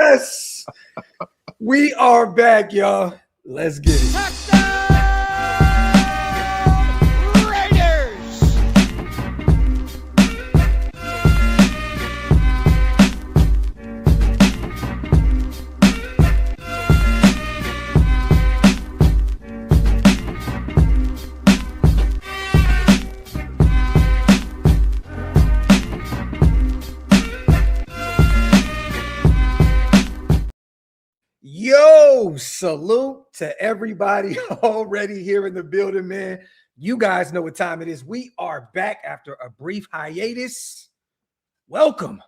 Yes. We are back, y'all. Let's get it. Yo, salute to everybody already here in the building, man. You guys know what time it is. We are back after a brief hiatus. Welcome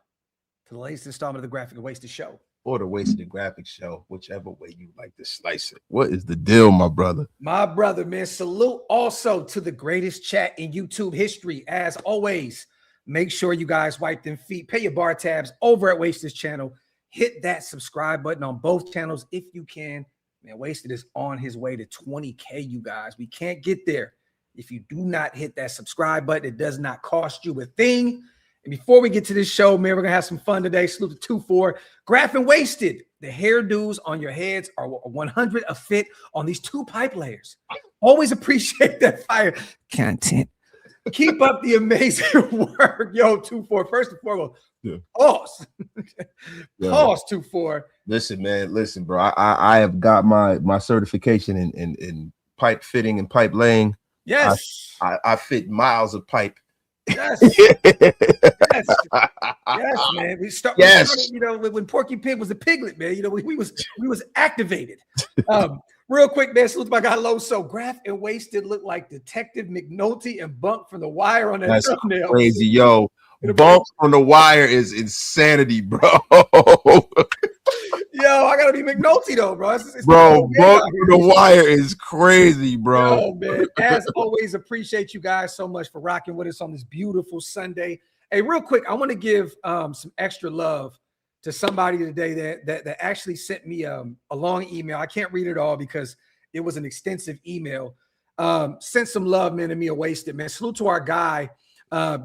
to the latest installment of the Graphk and Wasted Show. Or the Wasted Graphic Show, whichever way you like to slice it. What is the deal, my brother? My brother, man. Salute also to the greatest chat in YouTube history. As always, make sure you guys wipe them feet. Pay your bar tabs over at Wasted's channel. Hit that subscribe button on both channels if you can. Man, Wasted is on his way to 20K, you guys. We can't get there if you do not hit that subscribe button. It does not cost you a thing. And before we get to this show, man, we're going to have some fun today. Salute to 2-4. Graphk and Wasted. The hairdos on your heads are 100 a fit on these two pipe layers. Always appreciate that fire content. Keep up the amazing work. Yo, 2-4. First and foremost, pause. Pause, 2-4. Listen, man. Listen, bro. I have got my certification in pipe fitting and pipe laying. Yes. I fit miles of pipe. Yes. Yes. Yes, man. We started, you know, when Porky Pig was a piglet, man. You know, we was activated. Real quick, man, salute to my guy Loso. Graphk and Wasted look like Detective McNulty and Bunk from The Wire on that That's thumbnail. Crazy, yo. Bunk from The Wire is insanity, bro. Yo, I gotta be McNulty though, bro. Bro, Bunk from The Wire is crazy, bro. Yo, man. As always, appreciate you guys so much for rocking with us on this beautiful Sunday. Hey, real quick, I want to give some extra love to somebody today that actually sent me a long email. I can't read it all because it was an extensive email. Sent some love, man, to me, a Wasted, man. Salute to our guy,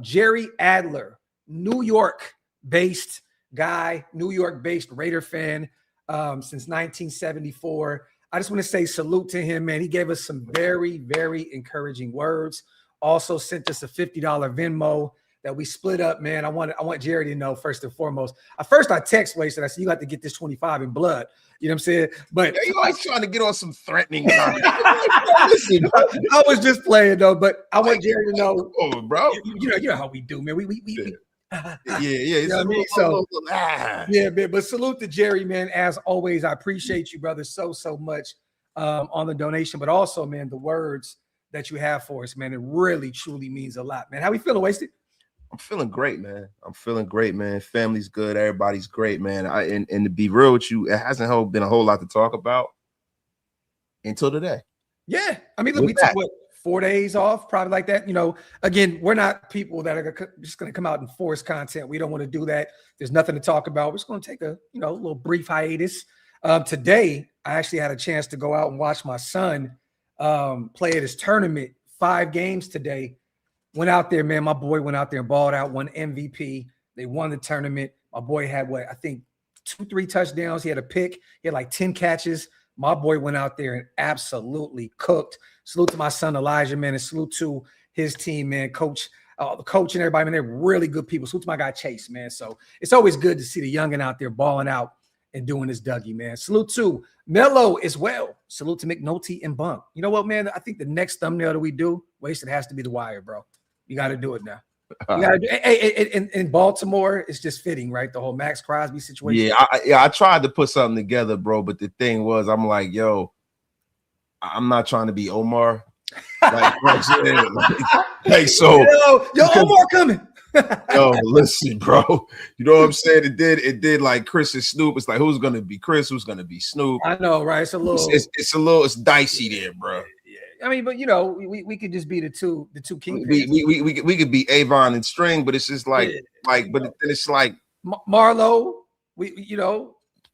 Jerry Adler, New York-based guy, New York-based Raider fan since 1974. I just want to say salute to him, man. He gave us some very, very encouraging words. Also sent us a $50 Venmo that we split up, man. I want Jerry to know first and foremost. First, I text Wasted. I said, you got to get this 25 in blood. You know what I'm saying? But you always trying to get on some threatening. Listen, I was just playing though, but I want Jerry to know, bro. You know how we do, man. We yeah. You know what I mean? So, yeah, man. But salute to Jerry, man. As always, I appreciate you, brother, so much on the donation, but also, man, the words that you have for us, man. It really, truly means a lot, man. How we feeling, Wasted? I'm feeling great, man. Family's good. Everybody's great, man. And to be real with you, it hasn't been a whole lot to talk about until today. Yeah. I mean, look, we took 4 days off, probably like that. You know, again, we're not people that are just going to come out and force content. We don't want to do that. There's nothing to talk about. We're just going to take a little brief hiatus. Today, I actually had a chance to go out and watch my son play at his tournament. 5 games today. Went out there, man. My boy went out there and balled out, won MVP. They won the tournament. My boy had I think 2-3 touchdowns. He had a pick. He had like 10 catches. My boy went out there and absolutely cooked. Salute to my son Elijah, man, and salute to his team, man. The coach and everybody, man, they're really good people. Salute to my guy Chase, man. So it's always good to see the youngin' out there balling out and doing his Dougie, man. Salute to Mello as well. Salute to McNulty and Bunk. You know what, man? I think the next thumbnail that we do, Wasted, has to be The Wire, bro. You got to do it now. You got to do it. In Baltimore, it's just fitting, right? The whole Max Crosby situation. Yeah, I tried to put something together, bro. But the thing was, I'm like, yo, I'm not trying to be Omar. So yo, Omar coming. Yo, listen, bro. You know what I'm saying? It did like Chris and Snoop. It's like, who's gonna be Chris? Who's gonna be Snoop? I know, right? It's dicey there, bro. I mean, but we could just be the two kingpins. We could be Avon and String, but it's just but then it's like Marlo.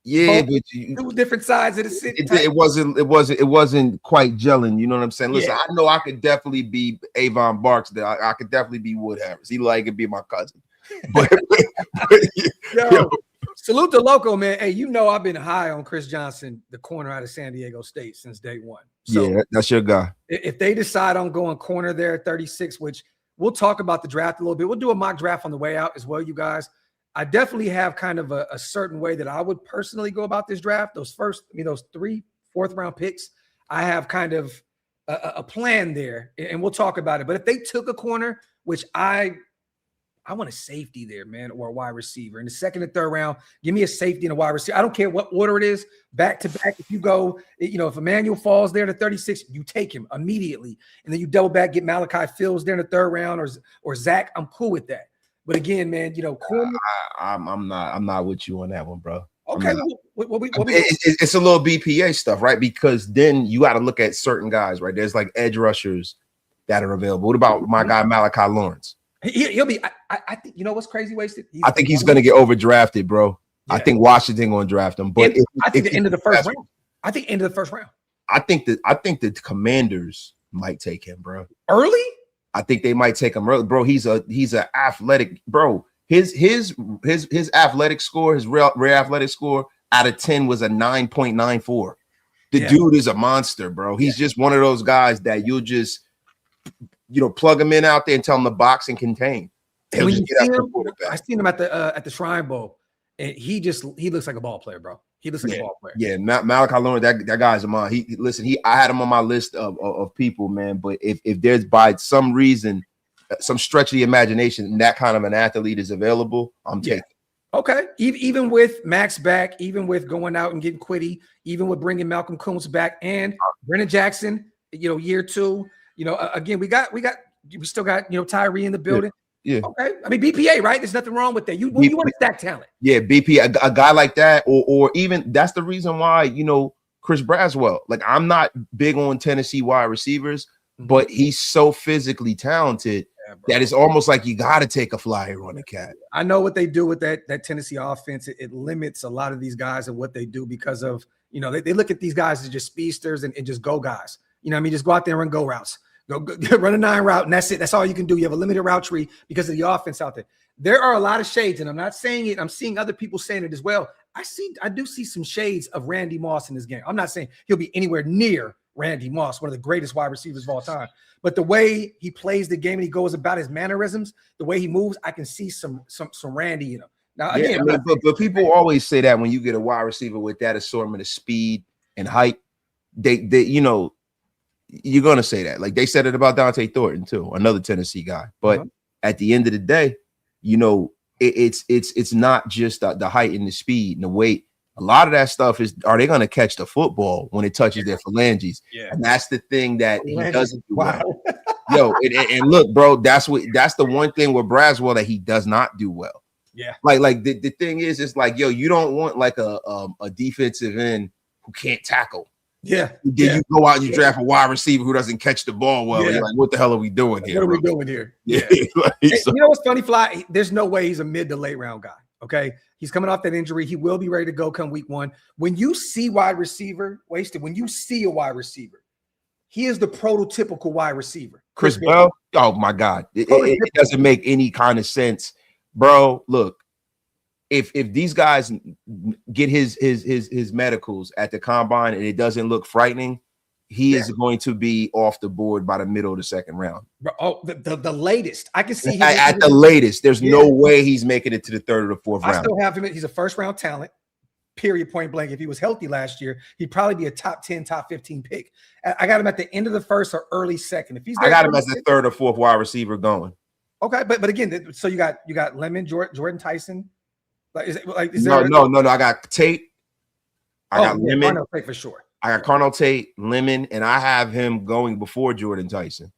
Yeah, but two different sides of the city. It wasn't quite gelling. You know what I'm saying? Listen, I know I could definitely be Avon Barksdale. I could definitely be Wood Harris. He could be my cousin. But Salute to Loco, man. Hey, you know I've been high on Chris Johnson, the corner out of San Diego State, since day one. So yeah, that's your guy. If they decide on going corner there at 36, which we'll talk about the draft a little bit. We'll do a mock draft on the way out as well, you guys. I definitely have kind of a certain way that I would personally go about this draft. Those 3 4th-round picks, I have kind of a plan there, and we'll talk about it. But if they took a corner, which I want a safety there, man, or a wide receiver. In the 2nd and 3rd round, give me a safety and a wide receiver. I don't care what order it is, back to back. If you go, if Emmanuel falls there to 36, you take him immediately. And then you double back, get Malachi Fields there in the 3rd round or Zach. I'm cool with that. But again, man, corner. I'm not with you on that one, bro. Okay. It's a little BPA stuff, right? Because then you got to look at certain guys, right? There's like edge rushers that are available. What about my guy, Malachi Lawrence? He'll be. I think what's crazy, Wasted. I think he's going to get overdrafted, bro. Yeah. I think Washington going to draft him, but I think the end of the 1st round. I think end of the 1st round. I think the Commanders might take him, bro. Early. I think they might take him early, bro. He's a athletic, bro. His athletic score, his real athletic score out of 10 was a 9.94. The dude is a monster, bro. He's just one of those guys that you'll just plug him in out there and tell him to box and contain. I seen him at the Shrine Bowl, and he looks like a ball player, bro. He looks like a ball player. Yeah, Malachi Lawrence, that guy's a man. I had him on my list of people, man. But if there's by some reason, some stretch of the imagination, that kind of an athlete is available, I'm taking. Okay, even with Max back, even with going out and getting Quiddy, even with bringing Malcolm Kuntz back and Brennan Jackson, year 2. Again, we still got Tyree in the building. Yeah. Okay. I mean, BPA, right? There's nothing wrong with that. You want to stack talent. Yeah, BP, a guy like that, or even that's the reason why Chris Braswell. Like, I'm not big on Tennessee wide receivers, but he's so physically talented that it's almost like you got to take a flyer on the cat. I know what they do with that Tennessee offense. It limits a lot of these guys and what they do because of they look at these guys as just speedsters and just go guys. Just go out there and run go routes. Go run a 9 route, and that's it. That's all you can do. You have a limited route tree because of the offense out there. There are a lot of shades, and I'm not saying it. I'm seeing other people saying it as well. I do see some shades of Randy Moss in this game. I'm not saying he'll be anywhere near Randy Moss, one of the greatest wide receivers of all time. But the way he plays the game and he goes about his mannerisms, the way he moves, I can see some Randy in him. Now, again, but people always say that when you get a wide receiver with that assortment of speed and height, they you're gonna say that. Like they said it about Dante Thornton too, another Tennessee guy. But at the end of the day, it's not just the height and the speed and the weight. A lot of that stuff is, are they gonna catch the football when it touches their phalanges? Yeah. And that's the thing that he doesn't do. Well. Yo, and look, bro, that's the one thing with Braswell that he does not do well. Yeah. Like the thing is, it's like, yo, you don't want like a defensive end who can't tackle. Yeah. Then you go out and you draft a wide receiver who doesn't catch the ball well. Yeah. You're like, what the hell are we doing here? What are we doing here? Yeah. You know what's funny, Fly? There's no way he's a mid to late round guy. Okay. He's coming off that injury. He will be ready to go come week 1. When you see wide receiver, when you see a wide receiver, he is the prototypical wide receiver. Chris Bell? Oh my God. It doesn't make any kind of sense. Bro, look. If these guys get his medicals at the combine and it doesn't look frightening, he is going to be off the board by the middle of the 2nd round. Oh, the latest. I can see him at the latest. There's no way he's making it to the 3rd or the 4th round. I still have him. He's a 1st round talent. Period. Point blank. If he was healthy last year, he'd probably be a top 10, top 15 pick. I got him at the end of the 1st or early 2nd. If he's there, I got him as the 3rd or 4th wide receiver going. Okay, but again, so you got Lemon, Jordan Tyson. Is there no. I got Tate. I got Lemon. Carnell Tate for sure. I got Carnell Tate, Lemon, and I have him going before Jordan Tyson.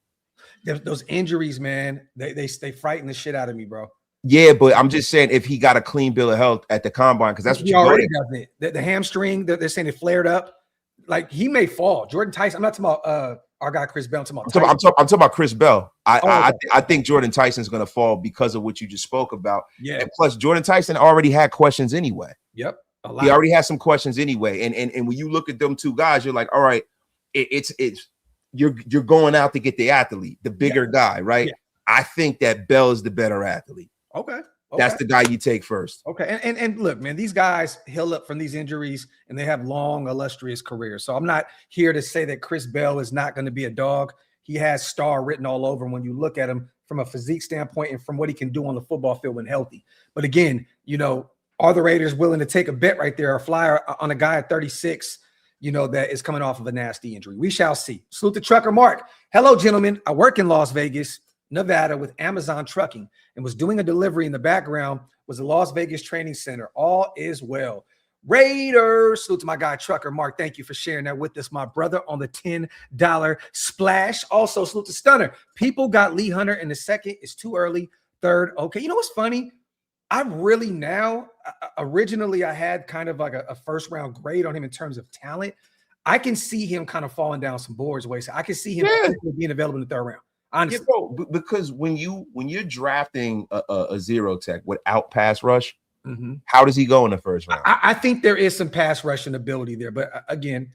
Those injuries, man, they frighten the shit out of me, bro. Yeah, but I'm just saying if he got a clean bill of health at the combine, because that's what he already does it. The hamstring, they're saying it flared up. Like he may fall. Jordan Tyson. I'm not talking about our guy Chris Bell. I'm talking about Chris Bell. I think Jordan Tyson's going to fall because of what you just spoke about. Yeah. And plus, Jordan Tyson already had questions anyway. Yep. He already had some questions anyway. And when you look at them two guys, you're like, all right, you're going out to get the athlete, the bigger guy, right? Yeah. I think that Bell is the better athlete. Okay. That's the guy you take first. Okay. And look, man, these guys heal up from these injuries and they have long, illustrious careers. So I'm not here to say that Chris Bell is not going to be a dog. He has star written all over him when you look at him from a physique standpoint and from what he can do on the football field when healthy. But again, are the Raiders willing to take a bet right there, a flyer on a guy at 36, that is coming off of a nasty injury? We shall see. Salute to Trucker Mark. Hello, gentlemen. I work in Las Vegas, Nevada with Amazon Trucking and was doing a delivery in the background was the Las Vegas Training Center. All is well. Raiders. Salute to my guy, Trucker Mark. Thank you for sharing that with us, my brother, on the $10 splash. Also, salute to Stunner. People got Lee Hunter in the second. It's too early. Third. Okay. You know what's funny? I really now, originally I had kind of like a first round grade on him in terms of talent. I can see him kind of falling down some boards. I can see him being available in the third round. Honestly. Yeah, bro, because when you're drafting a zero tech without pass rush, how does he go in the first round? I think there is some pass rushing ability there, but again,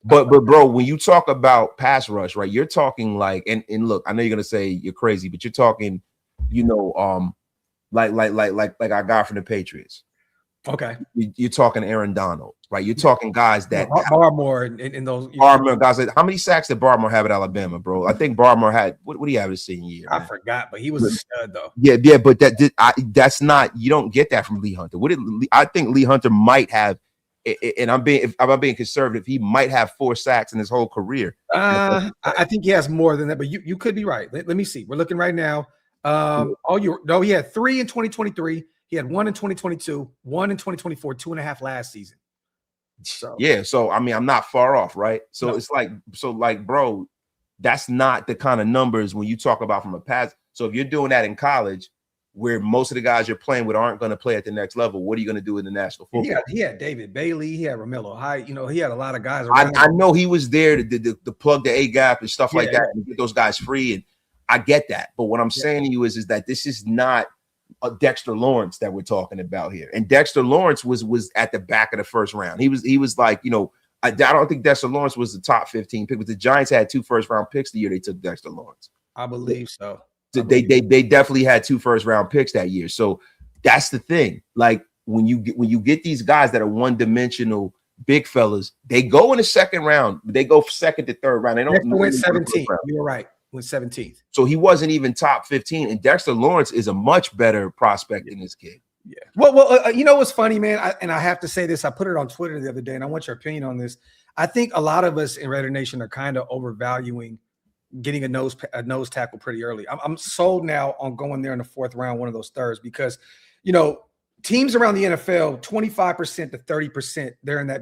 but bro, when you talk about pass rush, right? You're talking like, and look, I know you're gonna say you're crazy, but you're talking, like our guy from the Patriots. Okay, you're talking Aaron Donald, right? You're talking guys that Barmore and those Barmore guys. How many sacks did Barmore have at Alabama, bro? I think Barmore had what did he have his senior year? I forgot, but he was a stud though. Yeah, but that's not, you don't get that from Lee Hunter. I think Lee Hunter might have, and if I'm being conservative, he might have 4 sacks in his whole career. I think he has more than that, but you could be right. Let me see. We're looking right now. He had 3 in 2023. He had 1 in 2022, 1 in 2024, 2.5 last season. So I mean, I'm not far off, right? So it's like, bro, that's not the kind of numbers when you talk about from a pass. So if you're doing that in college, where most of the guys you're playing with aren't going to play at the next level, what are you going to do in the national football? He had David Bailey, he had Romello Height, he had a lot of guys. I know he was there to plug the A gap and stuff like that and get those guys free, and I get that. But what I'm saying to you is that this is not a Dexter Lawrence that we're talking about here. And Dexter Lawrence was at the back of the first round. He was like, I don't think Dexter Lawrence was the top 15 pick, but the Giants had 2 first-round picks the year they took Dexter Lawrence. I believe so. They definitely had 2 first-round picks that year. So that's the thing. Like when you get these guys that are one-dimensional big fellas, they go in the second round. They go second to third round. They don't went 17. You were right. Went 17th. So he wasn't even top 15. And Dexter Lawrence is a much better prospect than this kid. Yeah. Well, you know what's funny, man? I have to say this. I put it on Twitter the other day, and I want your opinion on this. I think a lot of us in Raider Nation are kind of overvaluing getting a nose tackle pretty early. I'm sold now on going there in the 4th round, one of those thirds, because teams around the NFL, 25% to 30%, they're in their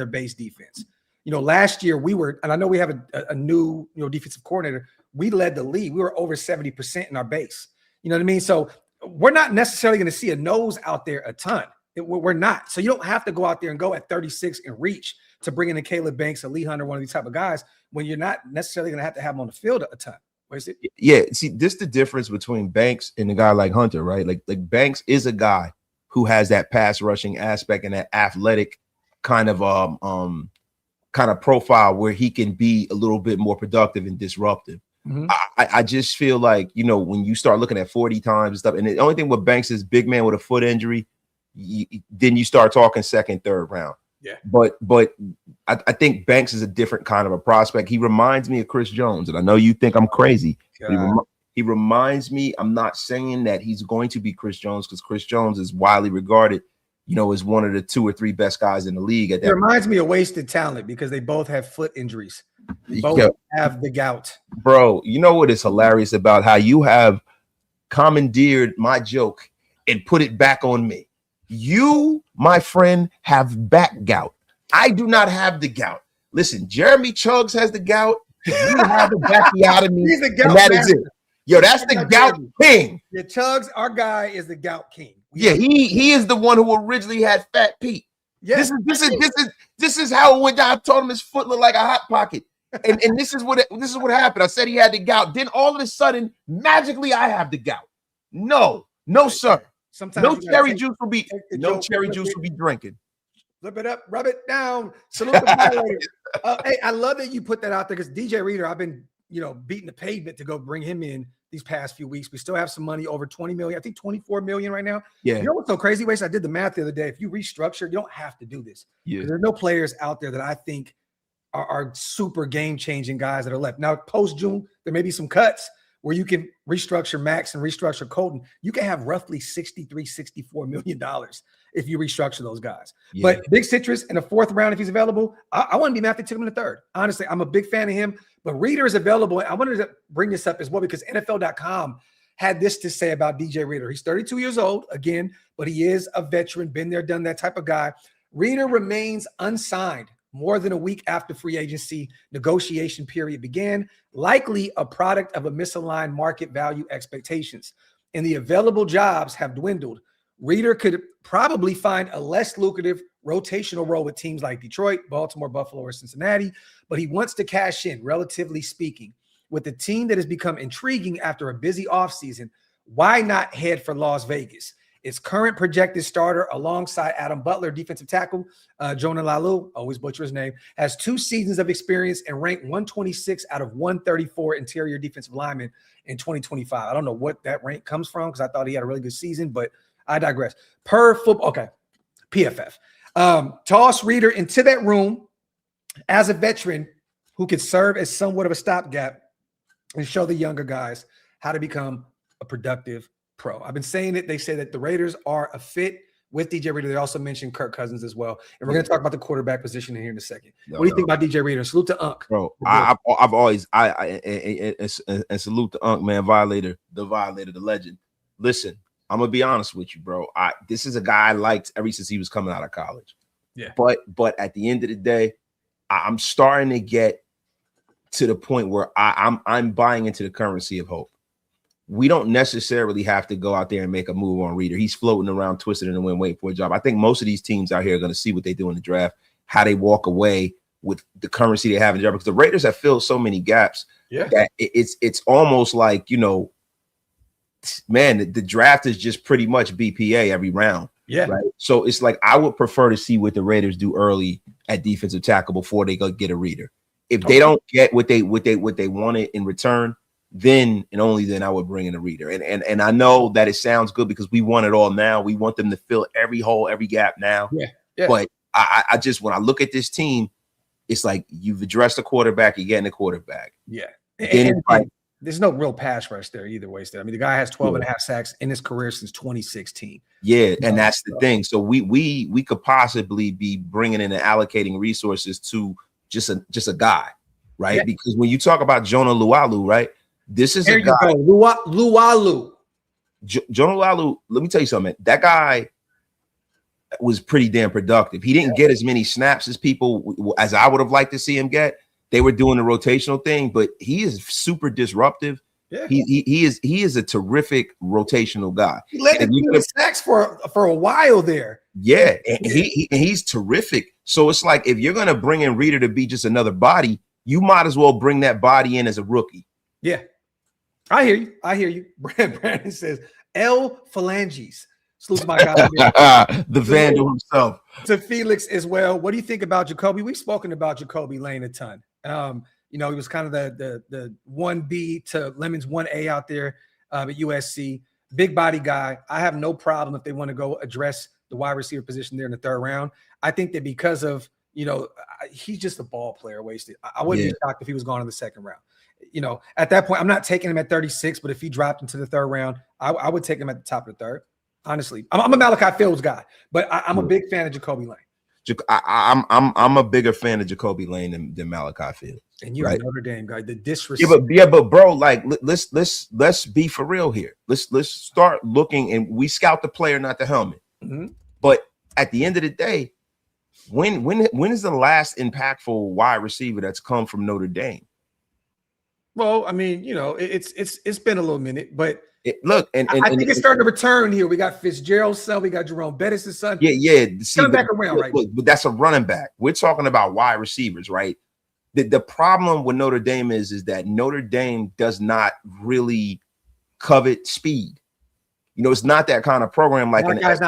base defense. Last year we were, and I know we have a new defensive coordinator. We led the league. We were over 70% in our base. You know what I mean? So we're not necessarily going to see a nose out there a ton. We're not. So you don't have to go out there and go at 36 and reach to bring in a Caleb Banks, a Lee Hunter, one of these type of guys, when you're not necessarily going to have them on the field a ton. What is it? Yeah. See, this is the difference between Banks and a guy like Hunter, right? Like Banks is a guy who has that pass rushing aspect and that athletic kind of profile where he can be a little bit more productive and disruptive. Mm-hmm. I just feel like, when you start looking at 40 times and stuff, and the only thing with Banks is big man with a foot injury, then you start talking second, third round. Yeah. But I think Banks is a different kind of a prospect. He reminds me of Chris Jones, and I know you think I'm crazy. He reminds me, I'm not saying that he's going to be Chris Jones, because Chris Jones is widely regarded as one of the 2 or 3 best guys in the league. It reminds me of wasted talent because they both have foot injuries. Both have the gout. Bro, you know what is hilarious about how you have commandeered my joke and put it back on me? You, my friend, have back gout. I do not have the gout. Listen, Jeremy Chuggs has the gout. You have the backiotomy. He's the gout. And that is it. Yo, that's the gout king. Yeah, Chuggs, our guy, is the gout king. Yeah, he is the one who originally had Fat Pete. Yeah, this is how it went down. I told him his foot looked like a hot pocket, and this is what happened. I said he had the gout. Then all of a sudden, magically, I have the gout. No, sir. Sometimes no cherry juice will be drinking. Flip it up, rub it down. Salute the violator. Hey, I love that you put that out there because DJ Reader, I've been beating the pavement to go bring him in these past few weeks. We still have some money, over 20 million. I think 24 million right now. Yeah. You know what's so crazy, Waste? I did the math the other day. If you restructure, you don't have to do this. Yeah. There's no players out there that I think are super game-changing guys that are left. Now, post-June, there may be some cuts where you can restructure Max and restructure Colton. You can have roughly $63, $64 million if you restructure those guys. Yeah. But Big Citrus in the 4th round, if he's available, I wouldn't be mad if they took him in the 3rd. Honestly, I'm a big fan of him. But Reader is available. I wanted to bring this up as well because NFL.com had this to say about DJ Reader. He's 32 years old, again, but he is a veteran, been there, done that type of guy. Reader remains unsigned more than a week after free agency negotiation period began, likely a product of a misaligned market value expectations. And the available jobs have dwindled. Reader could probably find a less lucrative rotational role with teams like Detroit, Baltimore, Buffalo, or Cincinnati, but he wants to cash in, relatively speaking. With a team that has become intriguing after a busy offseason, why not head for Las Vegas? Its current projected starter alongside Adam Butler, defensive tackle, Jonah Lalu, always butcher his name, has 2 seasons of experience and ranked 126 out of 134 interior defensive linemen in 2025. I don't know what that rank comes from because I thought he had a really good season, but I digress. PFF. Toss Reader into that room as a veteran who could serve as somewhat of a stopgap and show the younger guys how to become a productive pro. I've been saying it. They say that the Raiders are a fit with DJ Reader. They also mentioned Kirk Cousins as well. And we're going to talk about the quarterback position in here in a second. What do you think about DJ Reader? Salute to Unc. Bro, I've always and salute to Unc, man. The violator, the legend. Listen, I'm going to be honest with you, bro. This is a guy I liked ever since he was coming out of college. Yeah. But at the end of the day, I'm starting to get to the point where I'm buying into the currency of hope. We don't necessarily have to go out there and make a move on Reader. He's floating around, twisted in the wind, waiting for a job. I think most of these teams out here are going to see what they do in the draft, how they walk away with the currency they have in the draft. Because the Raiders have filled so many gaps that it's almost like, you know, man, the draft is just pretty much BPA every round. Yeah. Right. So it's like I would prefer to see what the Raiders do early at defensive tackle before they go get a Reader. If they don't get what they wanted in return, then and only then I would bring in a Reader. And I know that it sounds good because we want it all now. We want them to fill every hole, every gap now. Yeah. But I just, when I look at this team, it's like you've addressed the quarterback, you're getting a quarterback. Yeah. And there's no real pass rush there either way. I mean, the guy has 12 and a half sacks in his career since 2016. Yeah, and that's the thing. So we could possibly be bringing in and allocating resources to just a guy, right? Yeah. Because when you talk about Jonah Lualu, right? This is a guy. Lualu. Jonah Lualu, let me tell you something. That guy was pretty damn productive. He didn't get as many snaps as people as I would have liked to see him get. They were doing the rotational thing, but he is super disruptive. Yeah. He is a terrific rotational guy. He led the team in sacks for a while there. Yeah, and he's terrific. So it's like if you're going to bring in Reader to be just another body, you might as well bring that body in as a rookie. Yeah, I hear you. Brandon says L Phalanges. Salute to my guy. The Vandal himself. To Felix as well. What do you think about Jacoby? We've spoken about Jacoby Lane a ton. You know, he was kind of the 1B to Lemon's 1A out there at USC. Big body guy. I have no problem if they want to go address the wide receiver position there in the 3rd round. I think that because of, you know, he's just a ball player wasted. I wouldn't be shocked if he was gone in the 2nd round. You know, at that point, I'm not taking him at 36, but if he dropped into the 3rd round, I would take him at the top of the 3rd. Honestly, I'm a Malachi Fields guy, but I'm a big fan of Jacoby Lane. I'm a bigger fan of Jacoby Lane than Malachi Fields. And you're a Notre Dame guy. The disrespect. But bro, like let's be for real here. Let's start looking, and we scout the player, not the helmet. Mm-hmm. But at the end of the day, when is the last impactful wide receiver that's come from Notre Dame? Well, I mean, you know, it's been a little minute, but look, and I think it's starting to return here. We got Fitzgerald's son, we got Jerome Bettis' son. Yeah. Coming back around, right? But that's a running back. We're talking about wide receivers, right? The problem with Notre Dame is that Notre Dame does not really covet speed. You know, it's not that kind of program. Like Malachi's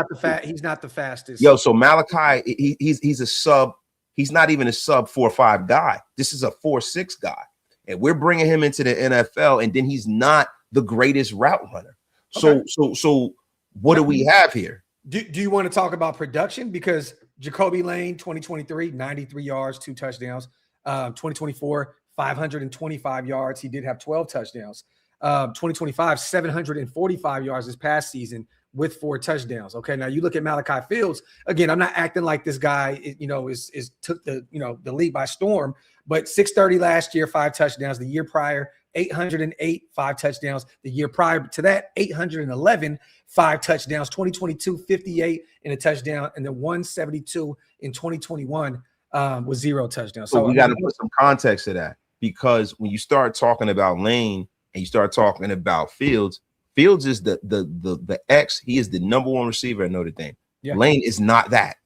he's not the fastest. Yo, so Malachi, he's a sub. He's not even a sub 4.5 guy. This is a 4.6 guy. And we're bringing him into the NFL, and then he's not the greatest route runner. Okay. So what do we have here? Do you want to talk about production? Because Jacoby Lane, 2023, 93 yards, 2 touchdowns. 2024, 525 yards. He did have 12 touchdowns. 2025, 745 yards this past season with 4 touchdowns. Okay, now you look at Malachi Fields. Again, I'm not acting like this guy, is took the league by storm. But 630 last year, 5 touchdowns. The year prior, 808, 5 touchdowns. The year prior to that, 811, 5 touchdowns. 2022, 58 and a touchdown, and then 172 in 2021 with 0 touchdowns. So we got to put some context to that, because when you start talking about Lane and you start talking about Fields is the X. He is the #1 receiver at Notre Dame. Yeah. Lane is not that.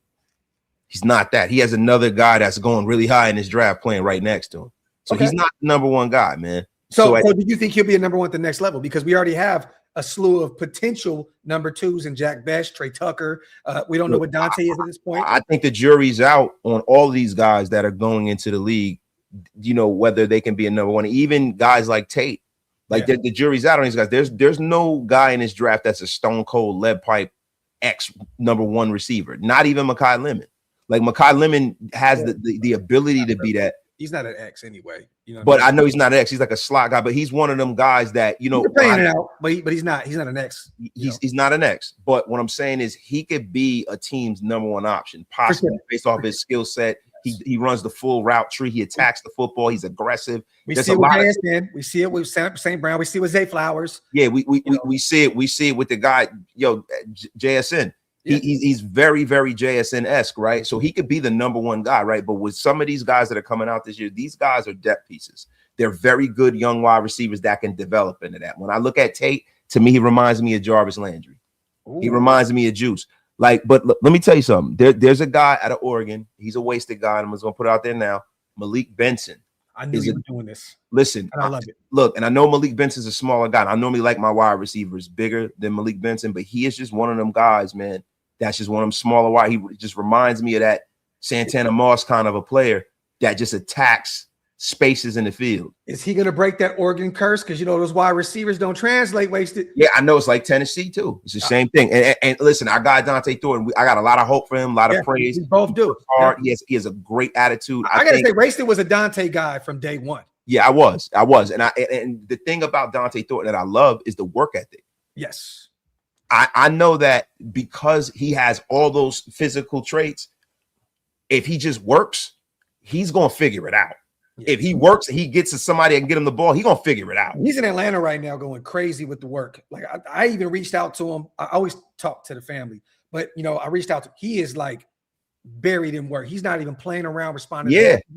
He's not that. He has another guy that's going really high in his draft playing right next to him. So he's not the #1 guy, man. So do you think he'll be a #1 at the next level? Because we already have a slew of potential #2s in Jack Best, Trey Tucker. We don't know what Dante is at this point. I think the jury's out on all these guys that are going into the league, whether they can be a #1. Even guys like Tate. The jury's out on these guys. There's no guy in this draft that's a stone cold lead pipe X #1 receiver. Not even Mekhi Lemon. Like Mekhi Lemon has the ability to be that. He's not an X anyway, But I know he's not an X. He's like a slot guy, but he's one of them guys that You're playing it out, but he's not an X. He's not an X. But what I'm saying is he could be a team's #1 option, possibly based off his skill set. He runs the full route tree. He attacks the football. He's aggressive. We see it with JSN. We see it with St. Brown. We see it with Zay Flowers. Yeah, we see it. We see it with the guy, JSN. Yeah. He's very, very JSN-esque, right? So he could be the #1 guy, right? But with some of these guys that are coming out this year, these guys are depth pieces. They're very good young wide receivers that can develop into that. When I look at Tate, to me, he reminds me of Jarvis Landry. Ooh. He reminds me of Juice. But let me tell you something. There's a guy out of Oregon. He's a wasted guy. I'm just gonna put it out there now. Malik Benson. I knew you were doing this. Listen, I love it. Look, and I know Malik Benson's a smaller guy. I normally like my wide receivers bigger than Malik Benson, but he is just one of them guys, man. That's just one of them smaller wide. He just reminds me of that Santana Moss kind of a player that just attacks spaces in the field. Is he going to break that Oregon curse? Because those wide receivers don't translate wasted. Yeah, I know. It's like Tennessee too. It's the same thing. And listen, our guy Dante Thornton, I got a lot of hope for him, a lot of praise. We both do. Hard. Yeah. He has a great attitude. I gotta say, Wasted was a Dante guy from day one. Yeah, I was. And the thing about Dante Thornton that I love is the work ethic. Yes. I know that because he has all those physical traits, if he just works, he's going to figure it out. Yeah. If he works, he gets to somebody that can get him the ball, he's going to figure it out. He's in Atlanta right now going crazy with the work. Like I even reached out to him. I always talk to the family, but I reached out to him. He is like buried in work. He's not even playing around responding.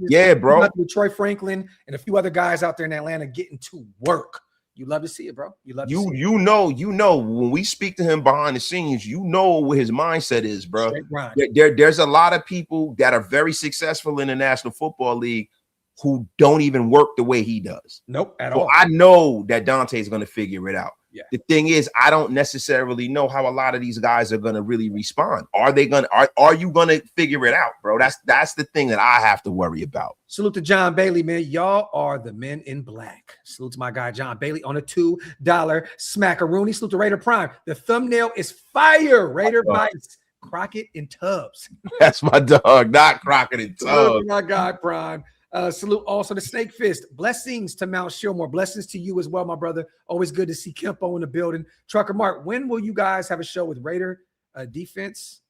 Yeah, bro. With Troy Franklin and a few other guys out there in Atlanta getting to work. You love to see it, bro. You know, when we speak to him behind the scenes, what his mindset is, bro. There's a lot of people that are very successful in the National Football League who don't even work the way he does. Nope, at all. I know that Dante is going to figure it out. Yeah. The thing is, I don't necessarily know how a lot of these guys are going to really respond. Are you going to figure it out, bro? That's the thing that I have to worry about. Salute to John Bailey, man. Y'all are the men in black. Salute to my guy, John Bailey, on a $2 smackaroony. Salute to Raider Prime. The thumbnail is fire. Raider bites Crockett and Tubbs. That's my dog, not Crockett and Tubbs. My guy, Prime. Salute also to Snake Fist. Blessings to Mount Shillmore. Blessings to you as well, my brother. Always good to see Kempo in the building. Trucker Mark, when will you guys have a show with Raider defense?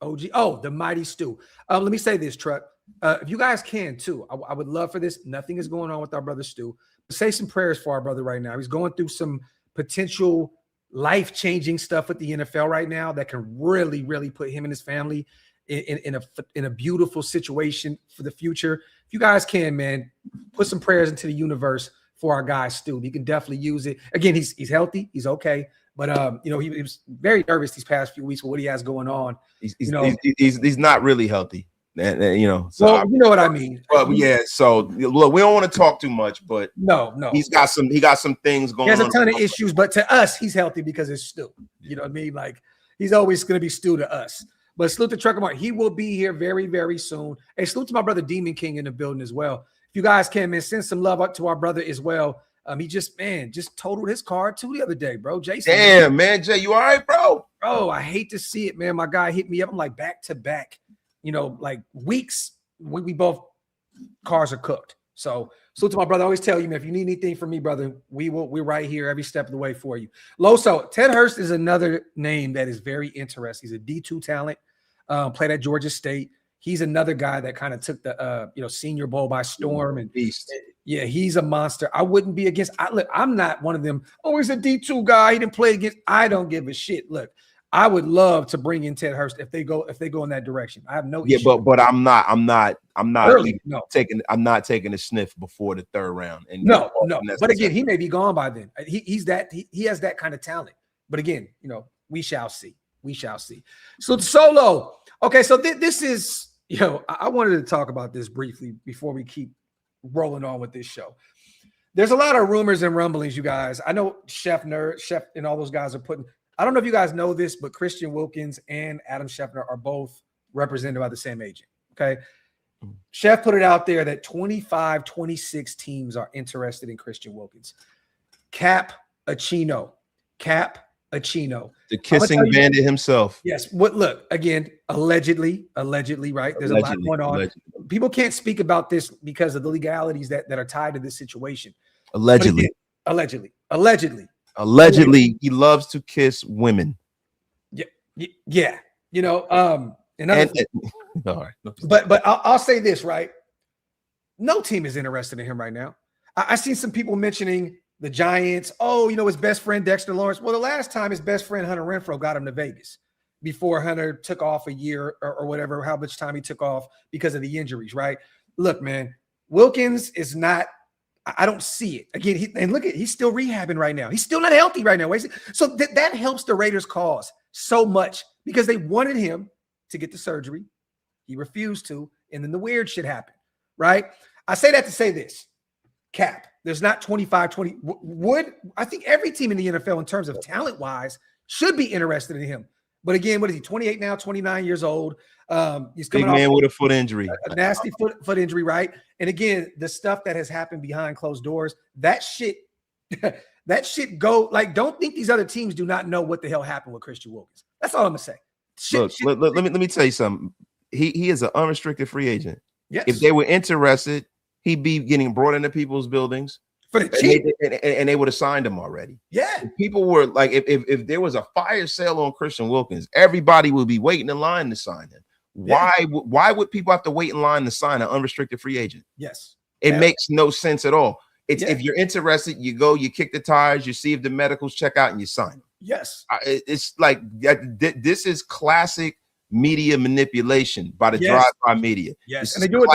OG. Oh, the mighty Stu. Let me say this, Truck. If you guys can too, I would love for this. Nothing is going on with our brother Stu. Say some prayers for our brother right now. He's going through some potential life-changing stuff with the NFL right now that can really, really put him and his family in a beautiful situation for the future. If you guys can, man, put some prayers into the universe for our guy Stu. He can definitely use it. Again, he's healthy, he's okay, but he was very nervous these past few weeks with what he has going on. He's not really healthy, so well, you know what I mean. But yeah, so look, we don't want to talk too much, but no, he got some things going on. He has a ton of issues, but to us, he's healthy because it's Stu. You know what I mean? Like he's always going to be Stu to us. But salute to Trucker Mark. He will be here very, very soon. Hey, salute to my brother Demon King in the building as well. If you guys can, man, send some love up to our brother as well. He just totaled his car too the other day, bro. Jason. Damn, man. Jay, you all right, bro? Bro, I hate to see it, man. My guy hit me up. I'm like back to back, like weeks. We both cars are cooked. So to my brother, I always tell you, man, if you need anything from me, brother, we're right here every step of the way for you. Loso, Ted Hurst is another name that is very interesting. He's a D2 talent, played at Georgia State. He's another guy that kind of took the Senior Bowl by storm. And beast. Yeah, he's a monster. I wouldn't be against. Look, I'm not one of them. Oh, he's a D2 guy. He didn't play against. I don't give a shit. Look, I would love to bring in Ted Hurst if they go in that direction. I have no issue. Yeah, but I'm not Early, I'm not taking a sniff before the third round. And no. But again, he may be gone by then. He has that kind of talent. But again, we shall see. We shall see. So Solo. Okay, so this is, I wanted to talk about this briefly before we keep rolling on with this show. There's a lot of rumors and rumblings, you guys. I know Chef and all those guys are putting. I don't know if you guys know this, but Christian Wilkins and Adam Schefter are both represented by the same agent. Okay. Chef put it out there that 25, 26 teams are interested in Christian Wilkins. Cap Acino. The kissing bandit himself. Yes. Look, again, allegedly, right? There's a lot going on. Allegedly. People can't speak about this because of the legalities that are tied to this situation. Allegedly. Allegedly, he loves to kiss women. Yeah. All right. But I'll say this, right? No team is interested in him right now. I seen some people mentioning the Giants. Oh, his best friend Dexter Lawrence. Well, the last time his best friend Hunter Renfrow got him to Vegas before Hunter took off a year or whatever, how much time he took off because of the injuries, right? Look, man, Wilkins is not. I don't see it. Again, he's still rehabbing right now. He's still not healthy right now. So that helps the Raiders' cause so much because they wanted him to get the surgery. He refused to, and then the weird shit happened, right? I say that to say this. Cap, there's not 25, 20. I think every team in the NFL in terms of talent-wise should be interested in him. But again, what is he, 28 now, 29 years old? He's coming big man with a foot injury. A nasty foot injury, right? And again, the stuff that has happened behind closed doors, that shit go, don't think these other teams do not know what the hell happened with Christian Wilkins. That's all I'm gonna say. Let me tell you something. He is an unrestricted free agent. Yes. If they were interested, he'd be getting brought into people's buildings. For the cheap. And they would have signed him already. Yeah. If people were like, if there was a fire sale on Christian Wilkins, everybody would be waiting in line to sign him. Yeah. Why would people have to wait in line to sign an unrestricted free agent? Yes. It makes no sense at all. If you're interested, you go, you kick the tires, you see if the medicals check out, and you sign them. Yes. It's like this is classic media manipulation by the drive-by media. Yes. And they do it.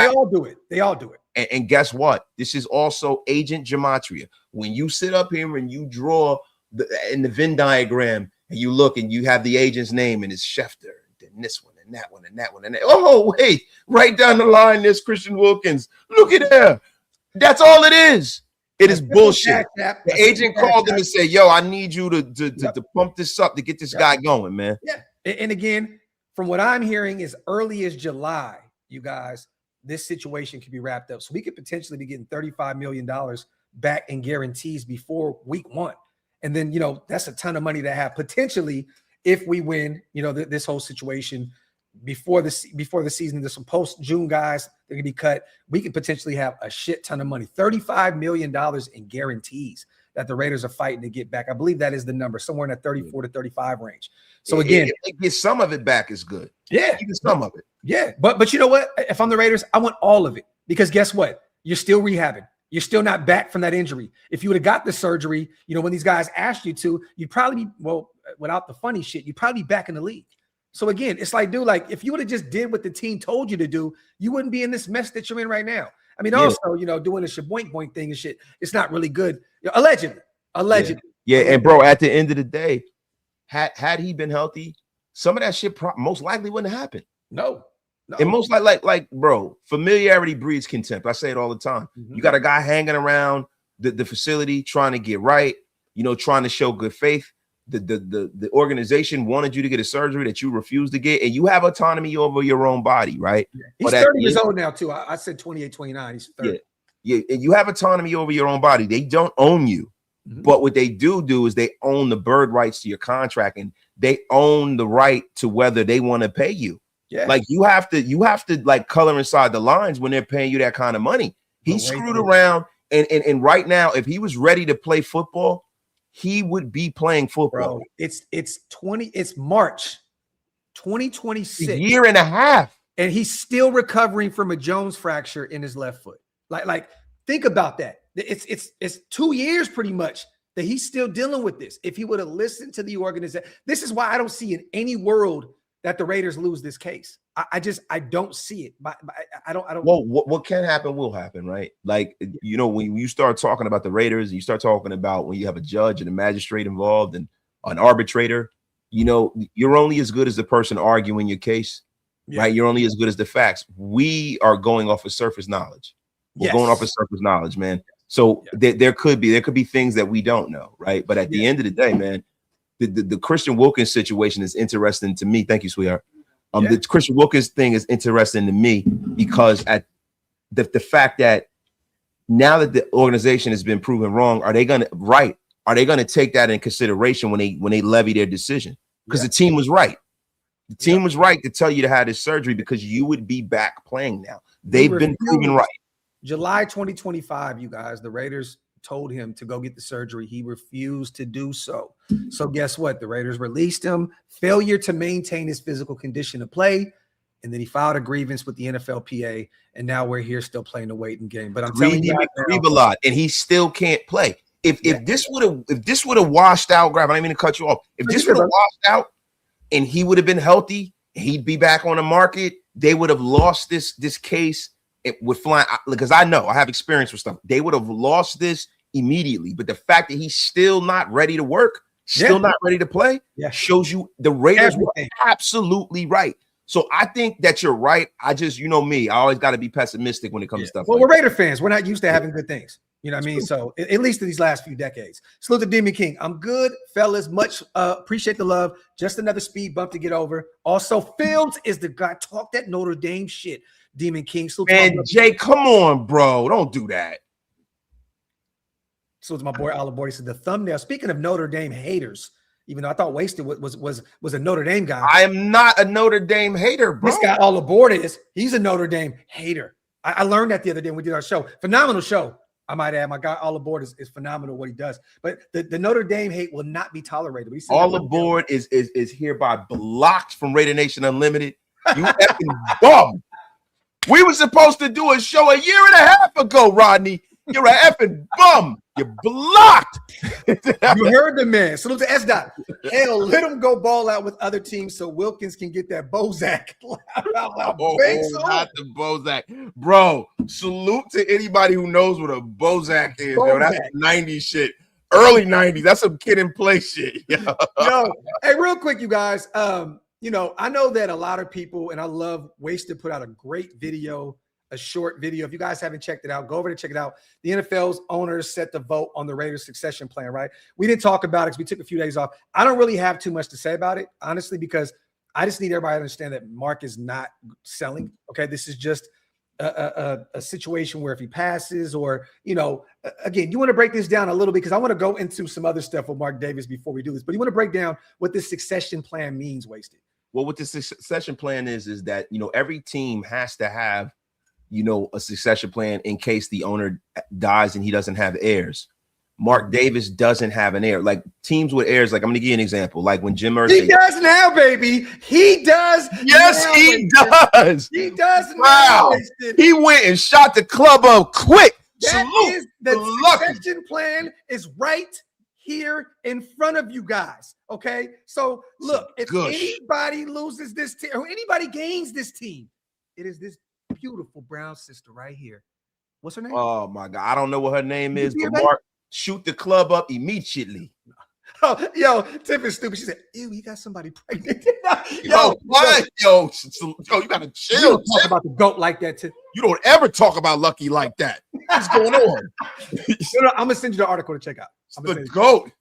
They all do it. And guess what? This is also agent gematria. When you sit up here and you draw in the Venn diagram and you look and you have the agent's name and it's Schefter, then this one and that one and that one and that. Oh, wait, right down the line, there's Christian Wilkins. Look at there. That's all it is. It is bullshit. The agent called them and said, yo, I need you to pump this up to get this guy going, man. Yeah. And again, from what I'm hearing, as early as July, you guys, this situation could be wrapped up. So we could potentially be getting $35 million back in guarantees before week 1. And then, that's a ton of money to have potentially if we win, this whole situation before the season. There's some post-June guys that can be cut. We could potentially have a shit ton of money, $35 million in guarantees that the Raiders are fighting to get back. I believe that is the number, somewhere in that 34 to 35 range. So again, get some of it back is good. Yeah, even some of it. Yeah, but you know what? If I'm the Raiders, I want all of it because guess what? You're still rehabbing. You're still not back from that injury. If you would have got the surgery, when these guys asked you to, you'd probably be, without the funny shit, you'd probably be back in the league. So again, it's like, dude, if you would have just did what the team told you to do, you wouldn't be in this mess that you're in right now. I mean, also, doing a shaboink boink thing and shit, it's not really good. Allegedly. Yeah, and bro, at the end of the day, had he been healthy, some of that shit most likely wouldn't have happened. No. And most like, bro, familiarity breeds contempt. I say it all the time. Mm-hmm. You got a guy hanging around the facility trying to get right, trying to show good faith. The organization wanted you to get a surgery that you refused to get, and you have autonomy over your own body, right? Yeah. He's 30 years old now, too. I said 28, 29. He's 30. You have autonomy over your own body. They don't own you. But what they do is they own the bird rights to your contract, and they own the right to whether they want to pay you. Yeah. Like you have to like color inside the lines when they're paying you that kind of money. He screwed around, and right now, if he was ready to play football, he would be playing football. Bro, it's March 2026. A year and a half. And he's still recovering from a Jones fracture in his left foot. Like think about that. It's 2 years pretty much that he's still dealing with this. If he would have listened to the organization, this is why I don't see in any world that the Raiders lose this case. I don't see it. I don't. Well, what can happen will happen, right? Like, you know, when you start talking about the Raiders, you start talking about when you have a judge and a magistrate involved and an arbitrator, you know, you're only as good as the person arguing your case, right? You're only as good as the facts. We are going off of surface knowledge. We're going off of surface knowledge, man. So there could be things that we don't know, right? But at the end of the day, man, the Christian Wilkins situation is interesting to me. Thank you, sweetheart. The Christian Wilkins thing is interesting to me because at the fact that now that the organization has been proven wrong, are they going to take that in consideration when they levy their decision? Because the team was right. The team was right to tell you to have this surgery because you would be back playing now. They've been proven right. July 2025, you guys, the Raiders told him to go get the surgery. He refused to do so. So guess what? The Raiders released him. Failure to maintain his physical condition to play. And then he filed a grievance with the NFLPA. And now we're here still playing the waiting game. But I'm telling you, grieve a lot, and he still can't play. If this would have washed out, Graphk, I didn't mean to cut you off. If this would have washed out and he would have been healthy, he'd be back on the market. They would have lost this case. It would fly because I know I have experience with stuff. They would have lost this immediately. But the fact that he's still not ready to work, still not ready to play, shows you the Raiders were absolutely right. So I think that you're right. I just, you know me, I always got to be pessimistic when it comes to stuff. Well, we're Raider fans. We're not used to having good things. You know what I mean? So at least in these last few decades. Salute to Demon King. I'm good, fellas. Much appreciate the love. Just another speed bump to get over. Also, Fields is the guy. Talk that Notre Dame shit. Demon King. And Jay, come on, bro. Don't do that. So it's my boy Oliver. He said the thumbnail. Speaking of Notre Dame haters, even though I thought Wasted was a Notre Dame guy. I am not a Notre Dame hater, bro. This guy all aboard he's a Notre Dame hater. I learned that the other day when we did our show. Phenomenal show. I might add, my guy all aboard is phenomenal what he does. But the Notre Dame hate will not be tolerated. All aboard is hereby blocked from Raider Nation Unlimited. You effing bum. We were supposed to do a show a year and a half ago, Rodney. You're an effing bum. You're blocked. You heard the man. Salute to S. Dot. Hell, let him go ball out with other teams so Wilkins can get that Bozak. Not the Bozak. Bro, salute to anybody who knows what a Bozak is. Yo, that's 90s shit. Early 90s. That's some kid and play shit. Yo, hey, real quick, you guys. You know, I know that a lot of people, and I love Wasted put out a great video, a short video. If you guys haven't checked it out, go over and check it out. The NFL's owners set the vote on the Raiders succession plan, right? We didn't talk about it because we took a few days off. I don't really have too much to say about it, honestly, because I just need everybody to understand that Mark is not selling. Okay, this is just a situation where if he passes or, you know, again, you want to break this down a little bit because I want to go into some other stuff with Mark Davis before we do this, but you want to break down what this succession plan means, Wasted. Well, what the succession plan is that, you know, every team has to have, you know, a succession plan in case the owner dies and he doesn't have heirs. Mark Davis doesn't have an heir. Like teams with heirs, like I'm going to give you an example. Like when Jim Irsay. He does now, baby. He does. Yes, now, he does. He does. Wow. Now, he went and shot the club up quick. That is the succession plan is right here in front of you guys. Okay. So look, if anybody loses this team or anybody gains this team, it is this beautiful brown sister right here. What's her name? Oh my God. I don't know what her name is, but Mark, shoot the club up immediately. Oh, yo, Tiff is stupid. She said, ew, you got somebody pregnant. Yo, what? Yo, you gotta chill. You don't talk about the GOAT like that, Tiff. You don't ever talk about Lucky like that. What's going on? I'm gonna send you the article to check out. The GOAT.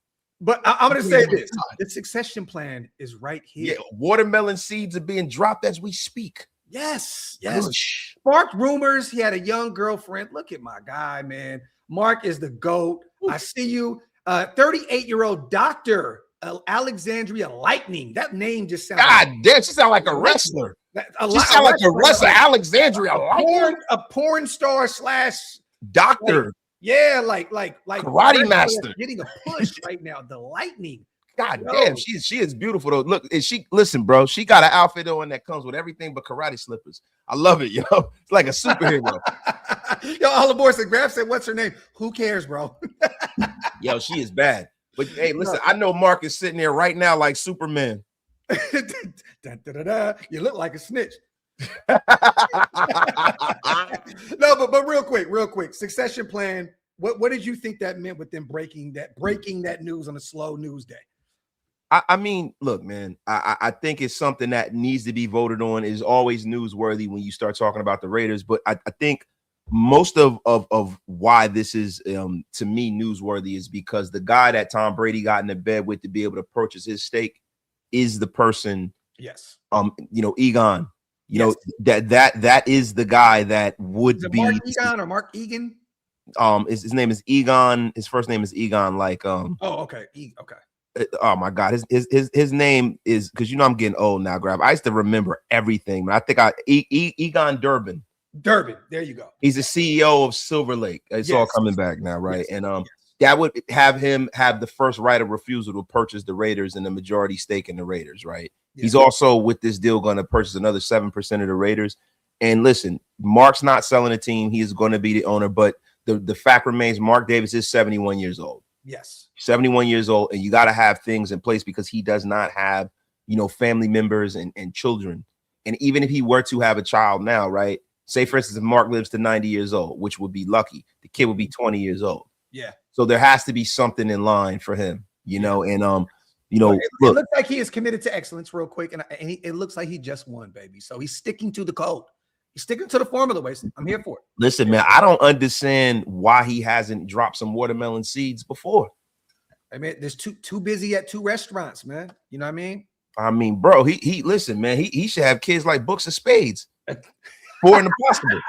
But I'm gonna say this: the succession plan is right here. Yeah, watermelon seeds are being dropped as we speak. Yes. Sparked rumors. He had a young girlfriend. Look at my guy, man. Mark is the GOAT. I see you. 38-year-old Dr. Alexandria Lightning. That name just sounds damn, she sounds like a wrestler. She sounds like a wrestler. Alexandria Lightning. A porn star / doctor. Like karate master. Getting a push right now. The Lightning. God damn, she is beautiful though. Look, listen, bro. She got an outfit on that comes with everything but karate slippers. I love it, yo. It's like a superhero. Yo, all the boys said, Graphk said, what's her name? Who cares, bro? Yo, she is bad. But hey, listen, I know Mark is sitting there right now like Superman. You look like a snitch. No, but real quick. Succession plan. What did you think that meant with them breaking that news on a slow news day? I mean, look, man, I think it's something that needs to be voted on. Is always newsworthy when you start talking about the Raiders. But I think most of why this is to me newsworthy is because the guy that Tom Brady got into bed with to be able to purchase his stake is the person. Yes. Egon. That is the guy that would be Mark Egon or Mark Egan. His name is Egon. His first name is Egon. Like okay. Okay. Oh my God, his name is, because I'm getting old now. Graphk. I used to remember everything, but I think Egon Durbin. Durbin, there you go. He's the CEO of Silver Lake. It's all coming back now, right? Yes. And that would have him have the first right of refusal to purchase the Raiders and the majority stake in the Raiders, right? Yeah. He's also with this deal going to purchase another 7% of the Raiders. And listen, Mark's not selling a team; he is going to be the owner. But the fact remains, Mark Davis is 71 years old. Yes. 71 years old, and you got to have things in place because he does not have, family members and children. And even if he were to have a child now, right? Say, for instance, if Mark lives to 90 years old, which would be lucky, the kid would be 20 years old. Yeah. So there has to be something in line for him, and it looks like he is committed to excellence real quick. And it looks like he just won, baby. So he's sticking to the code. He's sticking to the formula, Wason. I'm here for it. Listen, man, I don't understand why he hasn't dropped some watermelon seeds before. I mean, there's too busy at 2 restaurants, man. You know what I mean? I mean, bro, he listen, man, he should have kids like Books of Spades. 4 and Impossible.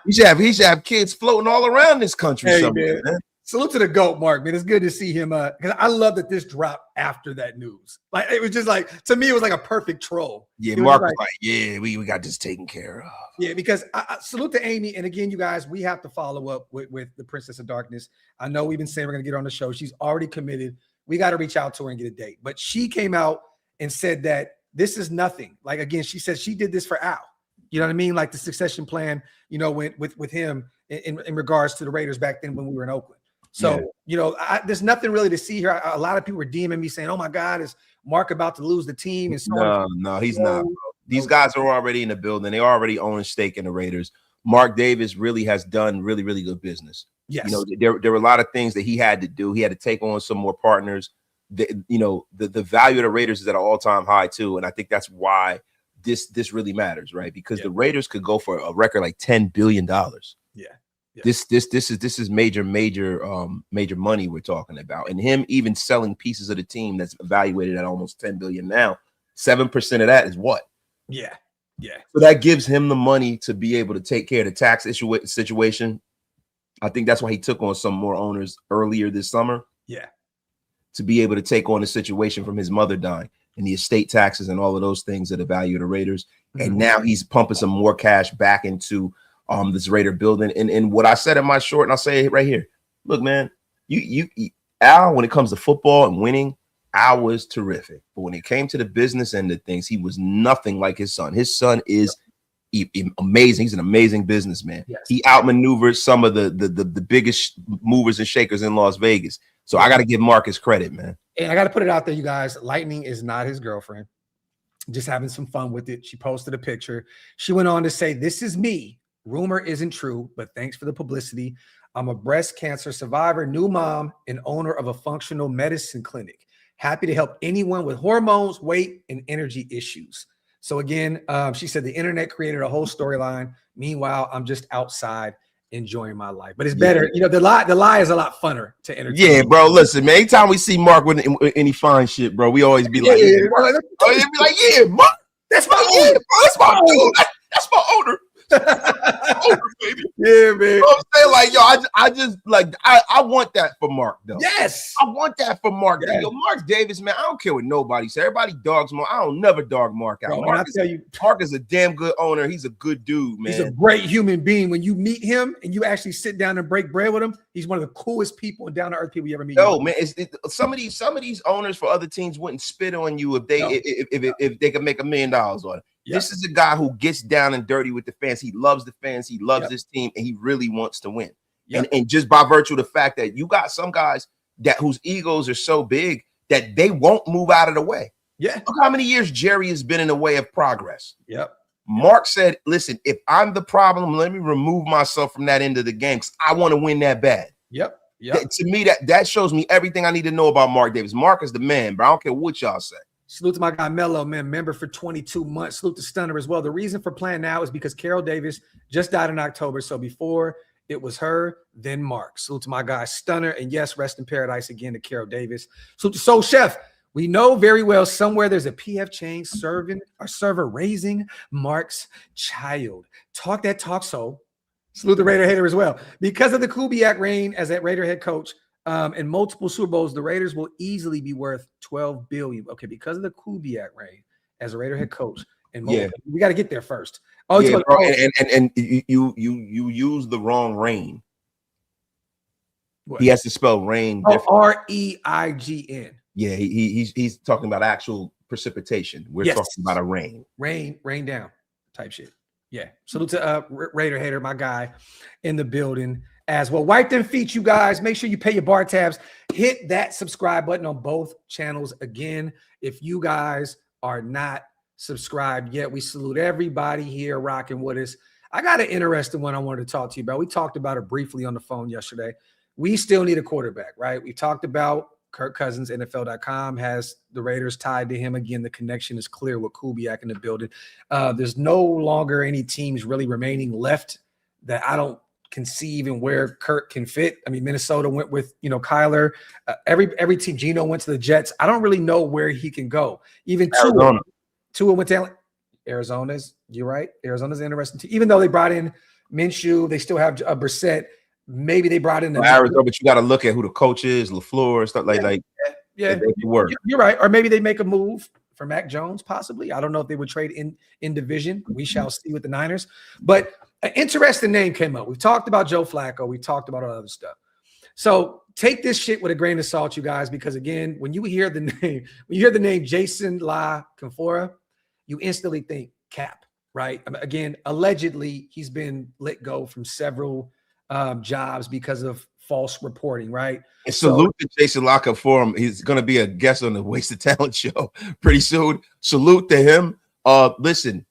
He should have kids floating all around this country. Hey, man. Salute to the GOAT, Mark, man. It's good to see him. Because I love that this dropped after that news. Like, it was just like, to me, it was like a perfect troll. Yeah, Mark was like, yeah, we got this taken care of. Yeah, because I salute to Amy. And again, you guys, we have to follow up with the Princess of Darkness. I know we've been saying we're going to get her on the show. She's already committed. We got to reach out to her and get a date. But she came out and said that this is nothing. Like, again, she said she did this for Al. You know what I mean? Like the succession plan, with him in regards to the Raiders back then when we were in Oakland. So, there's nothing really to see here. A lot of people were DMing me saying, oh my God, is Mark about to lose the team? And so no, he's not. Bro. These guys are already in the building. They already own a stake in the Raiders. Mark Davis really has done really, really good business. Yes. There were a lot of things that he had to do. He had to take on some more partners. The value of the Raiders is at an all-time high too. And I think that's why this really matters, right? Because the Raiders could go for a record like $10 billion. Yeah. This is major money we're talking about. And him even selling pieces of the team that's evaluated at almost 10 billion now, 7% of that is what? Yeah. So that gives him the money to be able to take care of the tax situation. I think that's why he took on some more owners earlier this summer. Yeah. To be able to take on the situation from his mother dying and the estate taxes and all of those things that value the Raiders. Mm-hmm. And now he's pumping some more cash back into this Raider building. And what I said in my short, and I'll say it right here. Look, man, you Al, when it comes to football and winning, Al was terrific. But when it came to the business end of things, he was nothing like his son. His son is amazing. He's an amazing businessman. Yes. He outmaneuvered some of the biggest movers and shakers in Las Vegas. So I got to give Marcus credit, man. And I got to put it out there, you guys. Lightning is not his girlfriend. Just having some fun with it. She posted a picture. She went on to say, "This is me. Rumor isn't true, but thanks for the publicity. I'm a breast cancer survivor, new mom, and owner of a functional medicine clinic. Happy to help anyone with hormones, weight, and energy issues." So again, she said the internet created a whole storyline. Meanwhile, I'm just outside enjoying my life. But it's better. The lie is a lot funner to entertain. Yeah, bro. Listen, man. Anytime we see Mark with any fine shit, bro, we always be like, Mark. That's my owner. That's my dude. That's my owner. Baby. Yeah, man. You know what I'm saying? Like, yo, I just like I want that for Mark, though. Yes. I want that for Mark. Yeah. Yo, Mark Davis, man, I don't care what nobody says. Everybody dogs Mark. I don't never dog Mark out. Bro, Mark is a damn good owner. He's a good dude, man. He's a great human being. When you meet him and you actually sit down and break bread with him, he's one of the coolest people and down-to-earth people you ever meet. Yo, man, some of these owners for other teams wouldn't spit on you if they could make $1 million on it. Yep. This is a guy who gets down and dirty with the fans. He loves the fans. He loves this team, and he really wants to win. Yep. And just by virtue of the fact that you got some guys whose egos are so big that they won't move out of the way. Yeah. Look how many years Jerry has been in the way of progress. Yep. Mark said, listen, if I'm the problem, let me remove myself from that end of the game because I want to win that bad. Yep. Yep. To me, that shows me everything I need to know about Mark Davis. Mark is the man, bro. I don't care what y'all say. Salute to my guy Mello, man, member for 22 months. Salute to Stunner as well. The reason for playing now is because Carol Davis just died in October. So before it was her, then Mark. Salute to my guy Stunner. And yes, rest in paradise again to Carol Davis. Salute to Soul Chef. We know very well somewhere there's a PF chain server raising Mark's child. Talk that talk, Soul. Salute the Raider hater as well. Because of the Kubiak reign as that Raider head coach, in multiple Super Bowls, the Raiders will easily be worth $12 billion. Okay, because of the Kubiak reign as a Raider head coach, and we got to get there first. Oh, yeah, bro, and you use the wrong reign. What? He has to spell rain. REIGN. Yeah, he's talking about actual precipitation. We're talking about a rain down type shit. Yeah. Salute to Raider hater, my guy in the building as well. Wipe them feet, you guys. Make sure you pay your bar tabs. Hit that subscribe button on both channels. Again, if you guys are not subscribed yet, we salute everybody here rocking with us. I got an interesting one I wanted to talk to you about. We talked about it briefly on the phone yesterday. We still need a quarterback, right? We talked about Kirk Cousins. NFL.com has the Raiders tied to him. Again, the connection is clear with Kubiak in the building. There's no longer any teams really remaining left that I don't conceive in where Kirk can fit. I mean, Minnesota went with, Kyler. Every team, Geno went to the Jets. I don't really know where he can go. Even Tua went down. You're right. Arizona's interesting too. Even though they brought in Minshew, they still have a Brissett. Maybe they brought in Arizona, but you got to look at who the coach is, LaFleur, stuff like. Yeah, you're right. Or maybe they make a move for Mac Jones, possibly. I don't know if they would trade in division. We shall see with the Niners. But an interesting name came up. We've talked about Joe Flacco. We talked about all other stuff. So take this shit with a grain of salt, you guys, because again, when you hear the name Jason La Canfora, you instantly think Cap, right? Again, allegedly, he's been let go from several jobs because of false reporting, right? And salute to Jason La Canfora. He's going to be a guest on the Wasted Talent show pretty soon. Salute to him. Listen,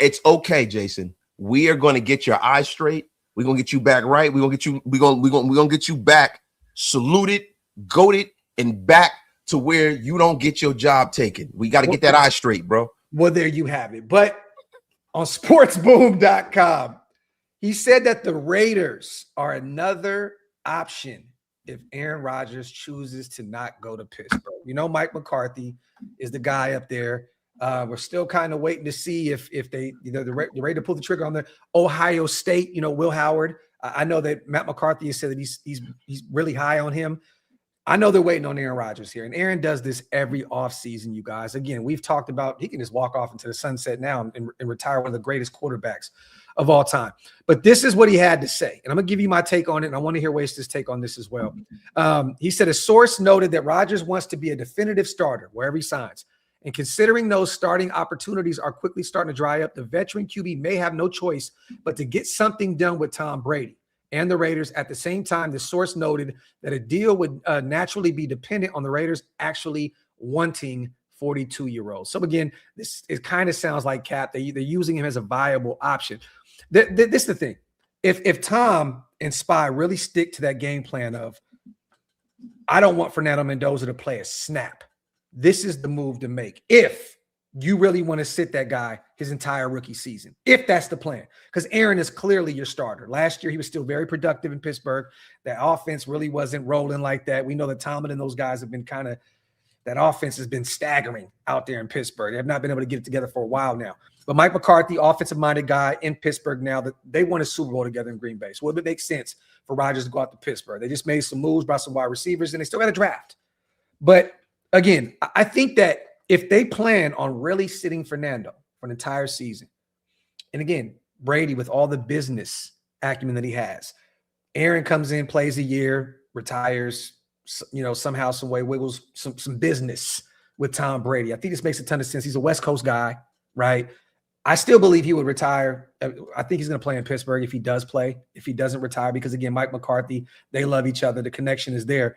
it's okay, Jason. We are going to get your eyes straight. We're going to get you back right. We're going to get you back saluted, goated, and back to where you don't get your job taken. We got to get that eye straight, bro. Well, there you have it. But on sportsboom.com, he said that the Raiders are another option if Aaron Rodgers chooses to not go to Pittsburgh. Mike McCarthy is the guy up there. We're still kind of waiting to see if they, the Raiders pull the trigger on the Ohio State, Will Howard. I know that Matt McCarthy has said that he's really high on him. I know they're waiting on Aaron Rodgers here, and Aaron does this every offseason, you guys. Again, we've talked about he can just walk off into the sunset now and retire one of the greatest quarterbacks of all time. But this is what he had to say, and I'm going to give you my take on it, and I want to hear Waste's take on this as well. He said, a source noted that Rodgers wants to be a definitive starter wherever he signs. And considering those starting opportunities are quickly starting to dry up, the veteran QB may have no choice but to get something done with Tom Brady and the Raiders. At the same time, the source noted that a deal would naturally be dependent on the Raiders actually wanting 42-year-olds. So again, it kind of sounds like Cap. They're using him as a viable option. This is the thing. If Tom and Spy really stick to that game plan of, I don't want Fernando Mendoza to play a snap, this is the move to make. If you really want to sit that guy his entire rookie season, if that's the plan, because Aaron is clearly your starter. Last year, he was still very productive in Pittsburgh. That offense really wasn't rolling like that. We know that Tomlin and those guys have been kind of that offense has been staggering out there in Pittsburgh. They have not been able to get it together for a while now. But Mike McCarthy, offensive-minded guy in Pittsburgh now, that they won a Super Bowl together in Green Bay. So it would make sense for Rodgers to go out to Pittsburgh. They just made some moves, brought some wide receivers, and they still got a draft. But again, I think that if they plan on really sitting Fernando for an entire season, and again, Brady with all the business acumen that he has, Aaron comes in, plays a year, retires, somehow, some way, wiggles some business with Tom Brady. I think this makes a ton of sense. He's a West Coast guy, right? I still believe he would retire. I think he's going to play in Pittsburgh if he does play, if he doesn't retire, because again, Mike McCarthy, they love each other. The connection is there.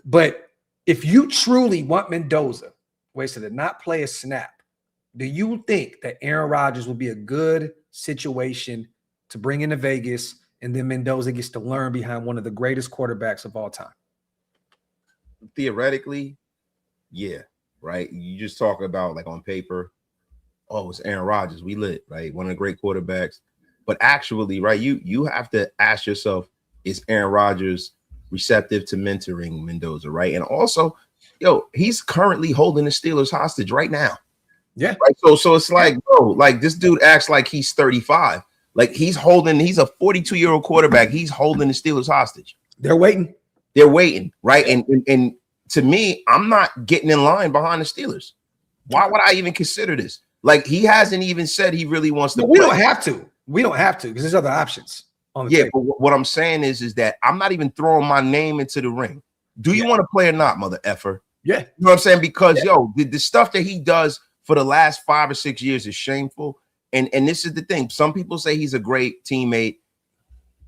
But if you truly want Mendoza, to not play a snap, do you think that Aaron Rodgers will be a good situation to bring into Vegas, and then Mendoza gets to learn behind one of the greatest quarterbacks of all time? Theoretically, yeah, right? You just talk about like on paper, oh, it's Aaron Rodgers. We lit, right? One of the great quarterbacks. But actually, right, you have to ask yourself, is Aaron Rodgers receptive to mentoring Mendoza, right? And also, he's currently holding the Steelers hostage right now. Yeah. Right. So it's like, bro, like this dude acts like he's 35. Like he's a 42-year-old quarterback. He's holding the Steelers hostage. They're waiting, right? And to me, I'm not getting in line behind the Steelers. Why would I even consider this? Like he hasn't even said he really wants to. We don't have to. We don't have to because there's other options on the table. But what I'm saying is that I'm not even throwing my name into the ring. Do you want to play or not, mother effer? Yeah. You know what I'm saying? Because the stuff that he does for the last 5 or 6 years is shameful. And this is the thing. Some people say he's a great teammate.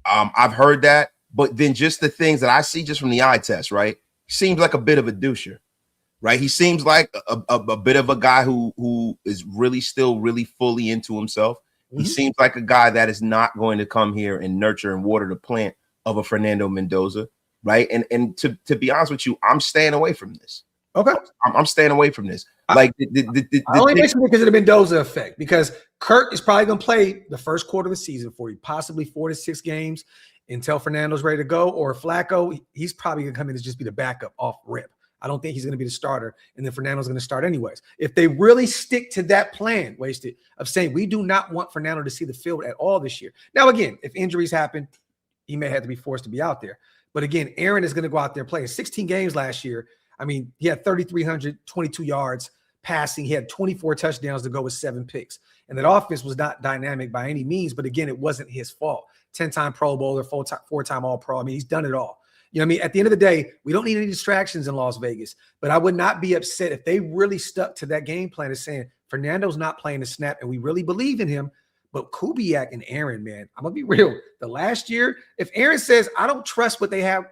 I've heard that, but then just the things that I see just from the eye test, right? Seems like a bit of a doucher, right? He seems like a bit of a guy who is really still really fully into himself. Mm-hmm. He seems like a guy that is not going to come here and nurture and water the plant of a Fernando Mendoza, right? And to be honest with you, I'm staying away from this. Okay. I'm staying away from this. I only mention it because of the Mendoza effect, because Kurt is probably going to play the first quarter of the season for you, possibly 4 to 6 games until Fernando's ready to go, or Flacco, he's probably going to come in to just be the backup off rip. I don't think he's going to be the starter, and then Fernando's going to start anyways. If they really stick to that plan, of saying we do not want Fernando to see the field at all this year. Now, again, if injuries happen, he may have to be forced to be out there. But again, Aaron is going to go out there playing 16 games last year. I mean, he had 3,322 yards passing. He had 24 touchdowns to go with 7 picks. And that offense was not dynamic by any means. But again, it wasn't his fault. 10-time Pro Bowler, 4-time All-Pro. I mean, he's done it all. You know what I mean? At the end of the day, we don't need any distractions in Las Vegas. But I would not be upset if they really stuck to that game plan of saying Fernando's not playing the snap and we really believe in him. But Kubiak and Aaron, man, I'm going to be real. The last year, if Aaron says, I don't trust what they have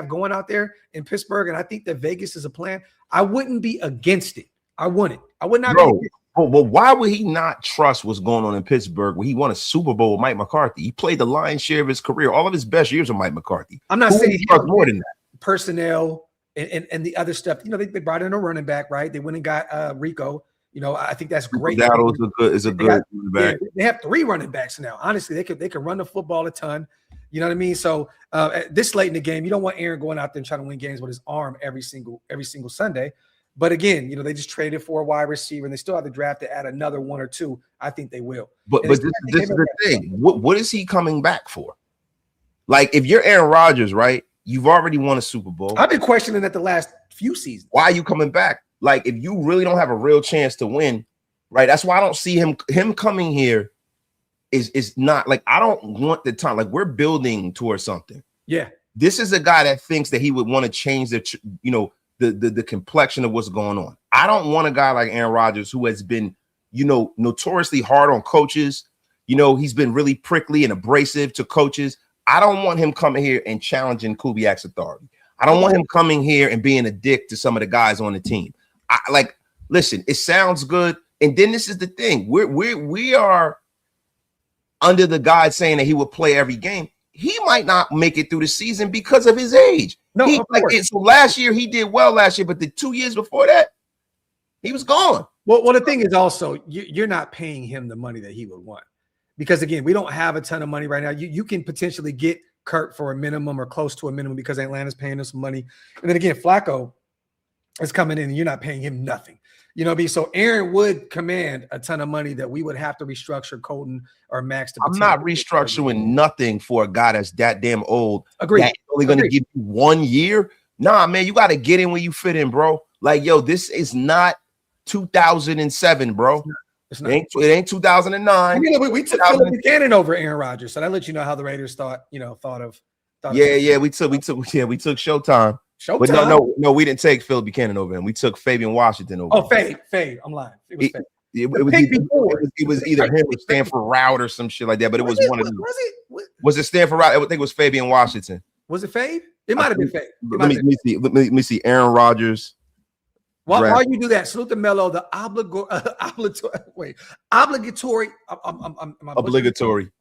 going out there in Pittsburgh, and I think that Vegas is a plan, I wouldn't be against it. I wouldn't. I would not be. Well, why would he not trust what's going on in Pittsburgh when he won a Super Bowl with Mike McCarthy? He played the lion's share of his career. All of his best years with Mike McCarthy. I'm not saying he trusts more than that. Personnel and the other stuff. You know, they brought in a running back, right? They went and got Rico. You know, I think that's great. Is a good running back. They have 3 running backs now. Honestly, they can run the football a ton. You know what I mean? So this late in the game, you don't want Aaron going out there and trying to win games with his arm every single Sunday. But again, you know, they just traded for a wide receiver, and they still have the draft to add another 1 or 2. I think they will. But this is the thing. What is he coming back for? Like, if you're Aaron Rodgers, right? You've already won a Super Bowl. I've been questioning that the last few seasons. Why are you coming back? Like, if you really don't have a real chance to win, right? That's why I don't see him coming here is not like, I don't want the time. Like, we're building towards something. Yeah. This is a guy that thinks that he would want to change the complexion of what's going on. I don't want a guy like Aaron Rodgers who has been, notoriously hard on coaches. You know, he's been really prickly and abrasive to coaches. I don't want him coming here and challenging Kubiak's authority. I don't want him coming here and being a dick to some of the guys on the team. Listen, it sounds good. And then this is the thing. We are under the guide saying that he would play every game. He might not make it through the season because of his age. So last year he did well last year, but the 2 years before that, he was gone. Well, the thing is also you're not paying him the money that he would want, because again, we don't have a ton of money right now. You can potentially get Kurt for a minimum or close to a minimum because Atlanta's paying us some money, and then again, Flacco, is coming in and you're not paying him nothing. You know what I mean? So Aaron would command a ton of money that we would have to restructure Colton or Max to. I'm not restructuring nothing for a guy that's that damn old. Agreed. That's only going to give you 1 year. Nah, man, you got to get in where you fit in, bro. Like, yo, this is not 2007, bro. It's not. It ain't 2009. I mean, we took Philip Buchanan over Aaron Rodgers, so that lets you know how the Raiders thought of. Yeah, we took Showtime. But no, we didn't take Philip Buchanan over him. We took Fabian Washington over. Oh, Fade. I'm lying. It was Fade. It was either him or Stanford Route or some shit like that, but it was one of them. Was it Stanford Route? I think it was Fabian Washington. Was it Fade? It might have been Fade. Let me see. Aaron Rodgers. While you do that, salute the Mello, the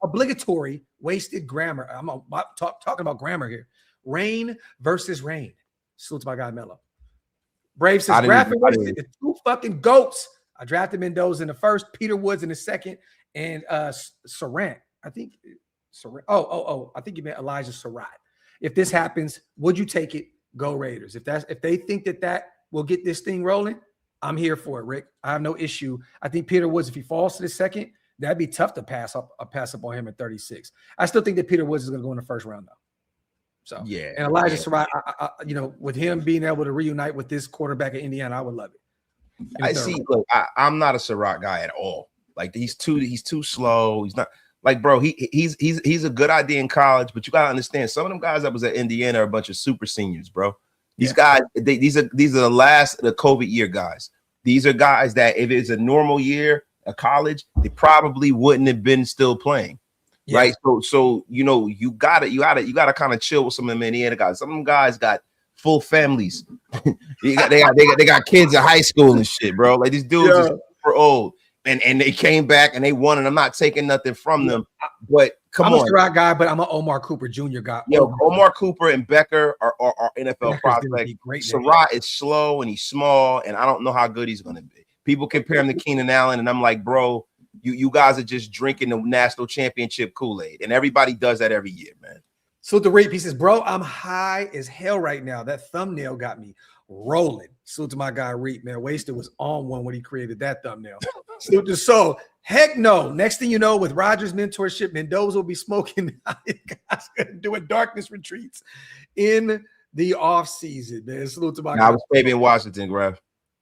obligatory wasted grammar. I'm talking about grammar here. Rain versus rain. Salute to my guy Mello. Brave says Graphk wasted the 2 fucking goats. I drafted Mendoza in the first, Peter Woods in the second, and Sarant. I think Sarant. I think you meant Elijah Surratt. If this happens, would you take it? Go Raiders. If they think that will get this thing rolling, I'm here for it, Rick. I have no issue. I think Peter Woods, if he falls to the second, that'd be tough to pass up on him at 36. I still think that Peter Woods is going to go in the first round, though. So yeah, and Elijah Surratt, with him being able to reunite with this quarterback at Indiana, I would love it. I see. Look, I'm not a Surratt guy at all. Like he's too slow. He's not like, bro. He's a good idea in college, but you gotta understand some of them guys that was at Indiana are a bunch of super seniors, bro. These guys, these are the last of the COVID year guys. These are guys that if it's a normal year of college, they probably wouldn't have been still playing. Yeah. Right. So you gotta kind of chill with some of them Indiana guys. Some of them guys got full families. they got kids in high school and shit, bro. Like these dudes are super old. And they came back and they won, and I'm not taking nothing from them. But I'm a Surratt guy, but I'm an Omar Cooper Jr. guy. Yo, Omar Cooper and Becker are NFL prospects. Surratt is slow and he's small, and I don't know how good he's gonna be. People compare him to Keenan Allen, and I'm like, bro, you guys are just drinking the national championship Kool-Aid, and everybody does that every year, man. So the Reap, he says, bro, I'm high as hell right now. That thumbnail got me rolling. Salute to my guy Reap, man. Wasted was on one when he created that thumbnail. Salute to Soul. Heck no. Next thing you know, with Rodgers' mentorship, Mendoza will be smoking guys doing darkness retreats in the off season, man. Salute to my guy. I was Fabian Washington, Graphk.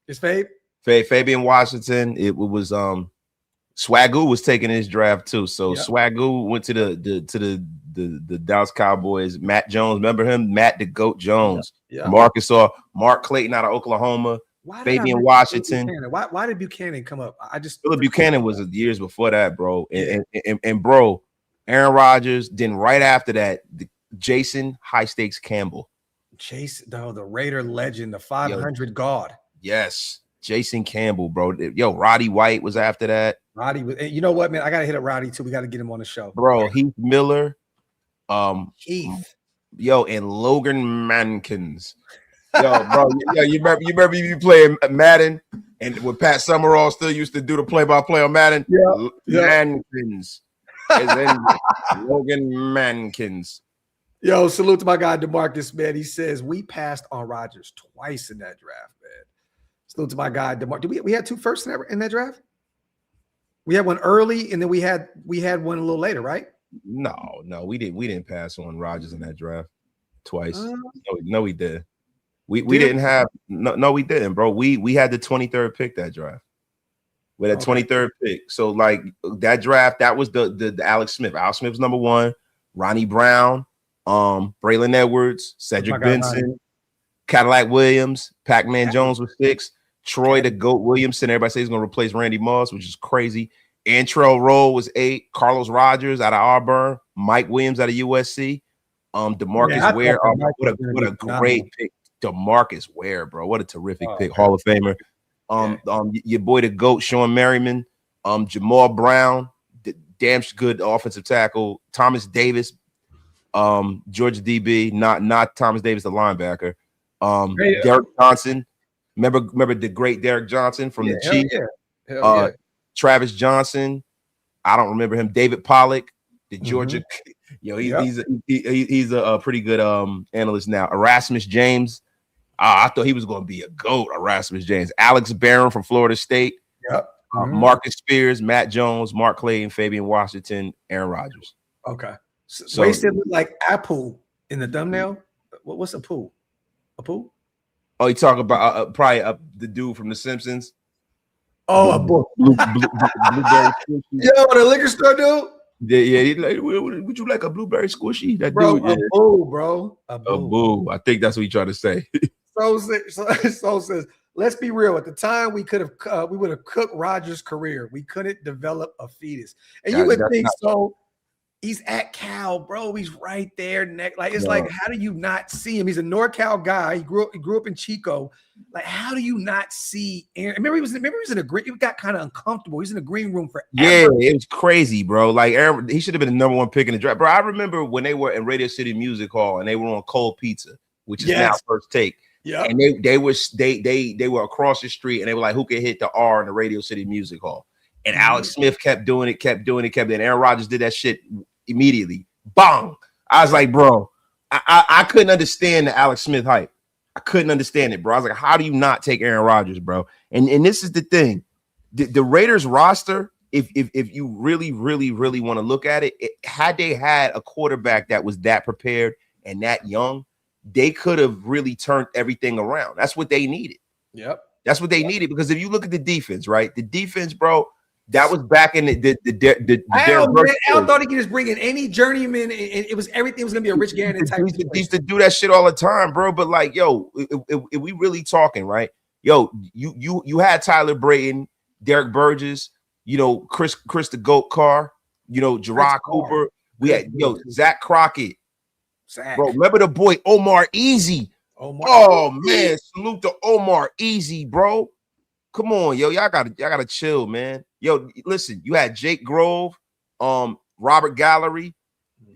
It's Fabe? Fabian Washington. It was Swagoo was taking his draft too. So Swagoo went to the Dallas Cowboys. Matt Jones, remember him? Matt the Goat Jones. Yeah. Mark Clayton out of Oklahoma. Fabian Washington. Why did Buchanan come up? Philip Buchanan was years before that, bro. And bro, Aaron Rodgers. Then right after that, Jason High Stakes Campbell. The Raider legend, the 500 God. Yes, Jason Campbell, bro. Yo, Roddy White was after that. Roddy was. You know what, man? I gotta hit up Roddy too. We got to get him on the show, bro. Heath Miller, Heath, and Logan Mankins. Yo, bro, you remember you playing Madden, and when Pat Summerall still used to do the play-by-play on Madden? Mankins. Logan Mankins. Yo, salute to my guy DeMarcus, man. He says we passed on Rodgers twice in that draft, man. Salute to my guy DeMarcus. We had 2 firsts in that draft? We had one early, and then we had one a little later, right? No, we didn't pass on Rodgers in that draft twice. No, we did. We didn't have we didn't, bro. We had the 23rd pick that draft. We had a 23rd pick. So like that draft, that was the Alex Smith. Alex Smith was number 1. Ronnie Brown, Braylon Edwards, Cedric Benson, Cadillac Williams, Pac-Man Jones was 6. Troy the Goat Williamson. Everybody says he's gonna replace Randy Moss, which is crazy. Antrell Roll was 8. Carlos Rogers out of Auburn. Mike Williams out of USC. DeMarcus Ware. What a great pick. DeMarcus Ware, bro. What a terrific pick. Hall of Famer. Your boy the GOAT, Sean Merriman. Jamal Brown, damn good offensive tackle. Thomas Davis, Georgia DB, not Thomas Davis, the linebacker. Derek Johnson. Remember the great Derek Johnson from the Chiefs? Travis Johnson. I don't remember him. David Pollock, the Georgia. He's a pretty good analyst now. Erasmus James I thought he was going to be a GOAT, Erasmus James. Alex Barron from Florida State. Yep. Marcus Spears, Matt Jones, Mark Clayton, Fabian Washington, Aaron Rodgers. Okay. So wasted look like Apple in the thumbnail. What's a pool? A pool? Oh, you talk about probably the dude from The Simpsons. Oh, a bull. Blueberry squishy. Yo, the liquor store dude. Yeah. He's like, would you like a blueberry squishy? That bro, dude, a bull, bro. A bull. I think that's what he trying to say. So says, let's be real. At the time, we would have cooked Rodgers' career. We couldn't develop a fetus, and you would think so. He's at Cal, bro. He's right there. Like, how do you not see him? He's a NorCal guy. He grew up in Chico. Like, how do you not see Aaron? Remember, he was in a green. He got kind of uncomfortable. He was in the green room forever. Yeah, it was crazy, bro. Like, Aaron, he should have been the number one pick in the draft, bro. I remember when they were in Radio City Music Hall and they were on Cold Pizza, which is now First Take. Yeah, and they were across the street and they were like, who could hit the R in the Radio City Music Hall? And Alex Smith kept doing it. And Aaron Rodgers did that shit immediately. Bong. I was like, bro, I couldn't understand the Alex Smith hype. I couldn't understand it, bro. I was like, how do you not take Aaron Rodgers, bro? And this is the thing. The Raiders roster, if you really want to look at it, had they had a quarterback that was that prepared and that young, they could have really turned everything around. That's what they needed. Yep. That's what they needed, because if you look at the defense, right? The defense, bro, that was back in the Al thought he could just bring in any journeyman, and everything was gonna be a Rich Gannon type. He used to do that shit all the time, bro. But like, yo, if we really talking, right? Yo, you had Tyler Brayton, Derek Burgess, Chris the Goat Carr, Gerard Cooper. We had Zach Crockett. Bro, remember the boy Omar Easy? Oh man, salute to Omar Easy, bro. Come on, yo, y'all gotta chill, man. Yo, listen, you had Jake Grove, Robert Gallery.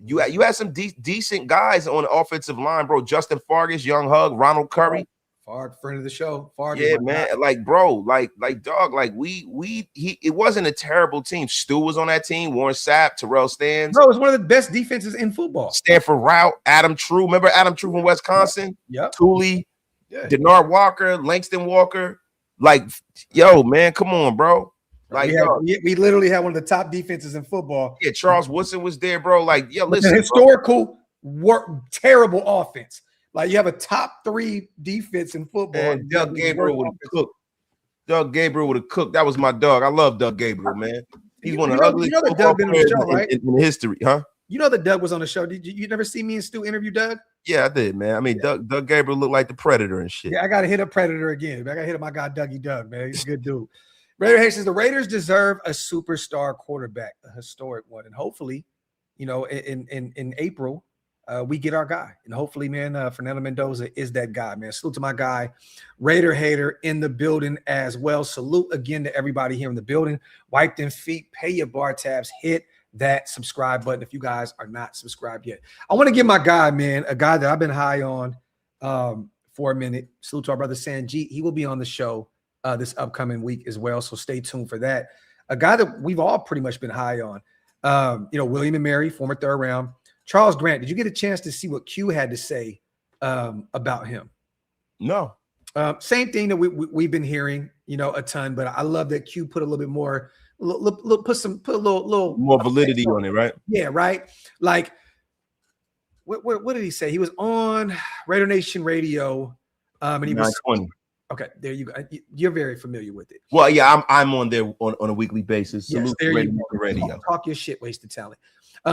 You had some decent guys on the offensive line, bro. Justin Fargas, Young Hug, Ronald Curry. Farg, friend of the show. Farg, yeah, man. Guy. Like, bro, like dog, like it wasn't a terrible team. Stu was on that team. Warren Sapp, Terrell Stans. Bro, it was one of the best defenses in football. Stanford Route, Adam True. Remember Adam True from Wisconsin? Yep. Tooley, Denard Walker, Langston Walker. Like, yo, man, come on, bro. Like, we literally had one of the top defenses in football. Yeah, Charles Woodson was there, bro. Like, yo, listen, historical terrible offense. Like, you have a top 3 defense in football. And Doug Gabriel would have cooked. Doug Gabriel would have cooked. That was my dog. I love Doug Gabriel, man. He's one of the ugliest Doug been on the show, right? in history, huh? You know that Doug was on the show. Did you never see me and Stu interview Doug? Yeah, I did, man. I mean, Doug Gabriel looked like the Predator and shit. Yeah, I got to hit a Predator again. I got to hit up my guy Dougie Doug, man. He's a good dude. Raider Hayes says the Raiders deserve a superstar quarterback, a historic one, and hopefully, in April, we get our guy, and hopefully, man, Fernando Mendoza is that guy, man. Salute to my guy, Raider Hater in the building as well. Salute again to everybody here in the building. Wipe them feet, pay your bar tabs, hit that subscribe button if you guys are not subscribed yet. I want to give my guy, man, a guy that I've been high on for a minute. Salute to our brother Sanjit. He will be on the show this upcoming week as well, so stay tuned for that. A guy that we've all pretty much been high on. William and Mary, former 3rd round. Charles Grant, did you get a chance to see what Q had to say about him? No. Same thing that we've been hearing, a ton, but I love that Q put a little bit more, put a little more validity on it, right? Yeah, right. Like, what did he say? He was on Raider Nation Radio, and he was 920. Okay, there you go. You're very familiar with it. Well, yeah, I'm on there on a weekly basis. Yes, Salute there you go. Radio. Talk your shit, wasted talent.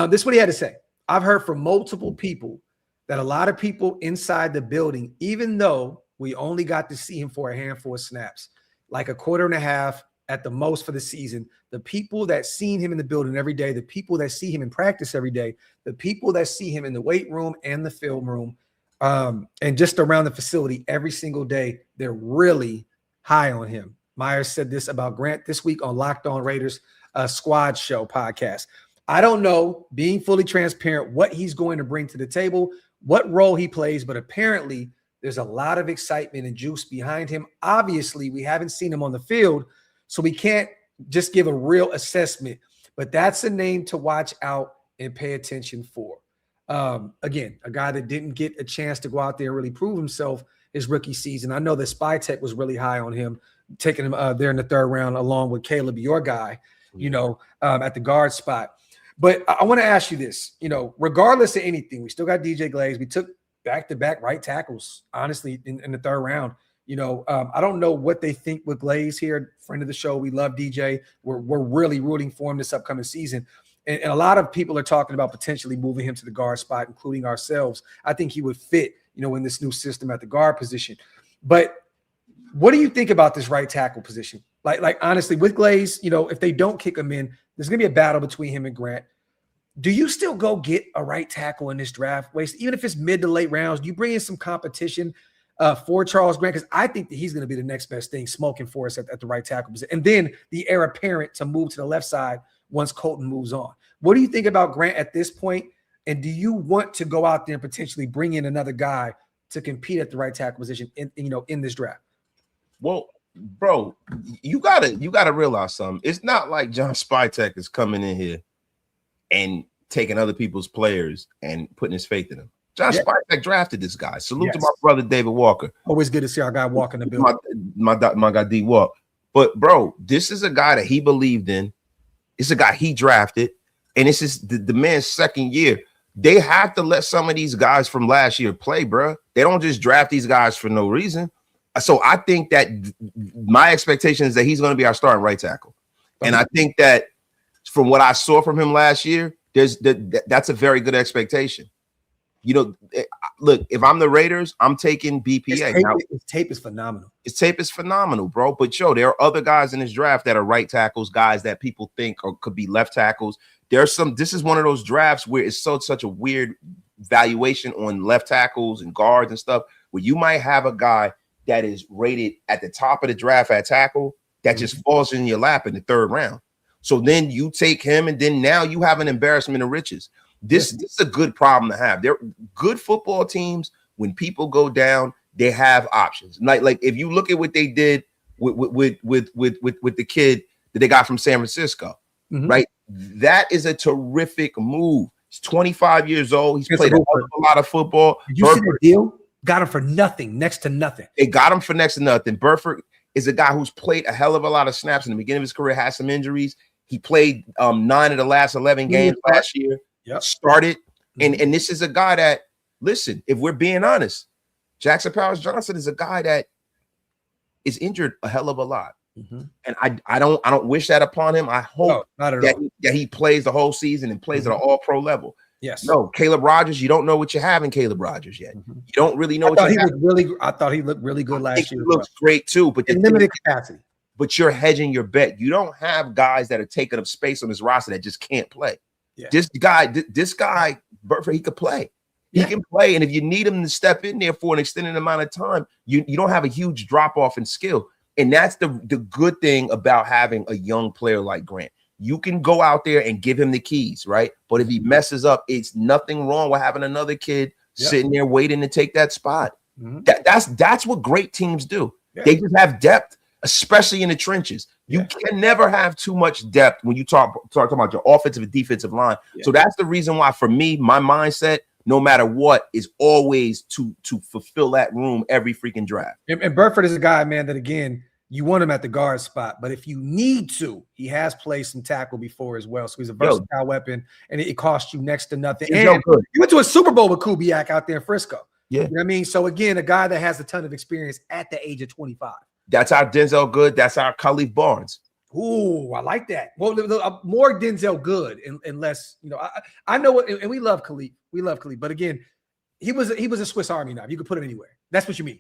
This is what he had to say. I've heard from multiple people that a lot of people inside the building, even though we only got to see him for a handful of snaps, like a quarter and a half at the most for the season, the people that seen him in the building every day, the people that see him in practice every day, the people that see him in the weight room and the film room, and just around the facility every single day, they're really high on him. Myers said this about Grant this week on Locked On Raiders Squad Show podcast. I don't know, being fully transparent, what he's going to bring to the table, what role he plays, but apparently there's a lot of excitement and juice behind him. Obviously, we haven't seen him on the field, so we can't just give a real assessment, but that's a name to watch out and pay attention for. Again, a guy that didn't get a chance to go out there and really prove himself his rookie season. I know that SpyTech was really high on him, taking him there in the 3rd round, along with Caleb, your guy, at the guard spot. But I want to ask you this, regardless of anything, we still got DJ Glaze. We took back-to-back right tackles, honestly, in the 3rd round. I don't know what they think with Glaze here. Friend of the show, we love DJ. We're really rooting for him this upcoming season. And a lot of people are talking about potentially moving him to the guard spot, including ourselves. I think he would fit, in this new system at the guard position. But what do you think about this right tackle position? Like honestly, with Glaze, if they don't kick him in, there's going to be a battle between him and Grant. Do you still go get a right tackle in this draft, Waste? Even if it's mid to late rounds, do you bring in some competition for Charles Grant? Because I think that he's going to be the next best thing smoking for us at the right tackle position. And then the heir apparent to move to the left side once Colton moves on. What do you think about Grant at this point? And do you want to go out there and potentially bring in another guy to compete at the right tackle position in this draft? Well, bro, you gotta realize something. It's not like John SpyTech is coming in here and taking other people's players and putting his faith in them. John SpyTech drafted this guy. Salute to my brother David Walker. Always good to see our guy walk in the building. My guy D Walk. But bro, this is a guy that he believed in. It's a guy he drafted, and this is the man's 2nd year. They have to let some of these guys from last year play, bro. They don't just draft these guys for no reason. So I think that my expectation is that he's going to be our starting right tackle. And I think that from what I saw from him last year, that's a very good expectation. Look, if I'm the Raiders, I'm taking BPA. His tape is phenomenal. His tape is phenomenal, bro. But there are other guys in this draft that are right tackles, guys that people think could be left tackles. This is one of those drafts where it's such a weird valuation on left tackles and guards and stuff, where you might have a guy that is rated at the top of the draft at tackle that just falls in your lap in the 3rd round. So then you take him, and then now you have an embarrassment of riches. This is a good problem to have. They're good football teams. When people go down, they have options. Like if you look at what they did with the kid that they got from San Francisco, right? That is a terrific move. He's 25 years old. He's played a lot of football. Did you see the deal? Got him for nothing, next to nothing. They got him for next to nothing. Burford is a guy who's played a hell of a lot of snaps in the beginning of his career, has some injuries. He played 9 of the last 11 games last year. Started. And this is a guy that, listen, if we're being honest, Jackson Powers Johnson is a guy that is injured a hell of a lot. And I don't wish that upon him. I hope that he plays the whole season and plays at an all-pro level. Yes. No, Caleb Rodgers, you don't know what you have in Caleb Rodgers yet. You don't really know what you have. I thought he looked really good last year. He looks great too, but in limited capacity. But you're hedging your bet. You don't have guys that are taking up space on this roster that just can't play. Yeah. This guy, Burford, he could play. He can play, and if you need him to step in there for an extended amount of time, you don't have a huge drop off in skill. And that's the good thing about having a young player like Grant. You can go out there and give him the keys, right? But if he messes up, it's nothing wrong with having another kid sitting there waiting to take that spot. That's what great teams do. They just have depth, especially in the trenches. You can never have too much depth when you talk about your offensive and defensive line. So that's the reason why, for me, my mindset, no matter what, is always to fulfill that room every freaking draft. And Burford is a guy, man, that again, you want him at the guard spot, but if you need to, he has played some tackle before as well. So he's a versatile weapon, and it costs you next to nothing. And you went to a Super Bowl with Kubiak out there in Frisco. You know what I mean? So again, a guy that has a ton of experience at the age of 25. That's our Denzel Good. That's our Khalif Barnes. Ooh, I like that. Well, more Denzel Good and less, I know it, and we love Khalif. We love Khalif, but again, he was a Swiss Army knife. You could put it anywhere. That's what you mean.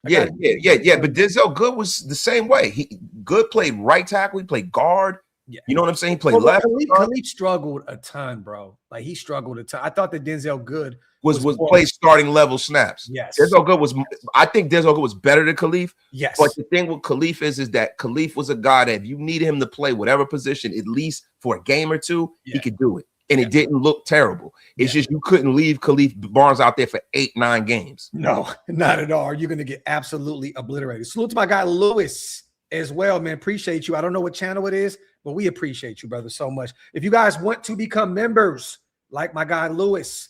Yeah. But Denzel Good was the same way. Good played right tackle. He played guard. Yeah. You know what I'm saying? He played left. Khalif struggled a ton, bro. Like he struggled a ton. I thought that Denzel Good was played starting level snaps. Yes. I think Denzel Good was better than Khalif. Yes. But the thing with Khalif is that Khalif was a guy that if you needed him to play whatever position, at least for a game or two, he could do it. And it didn't look terrible. It's just you couldn't leave Khalif Barnes out there for 8-9 games. No, not at all. You're going to get absolutely obliterated. Salute to my guy Lewis as well, man. Appreciate you. I don't know what channel it is, but we appreciate you, brother, so much. If you guys want to become members like my guy Lewis,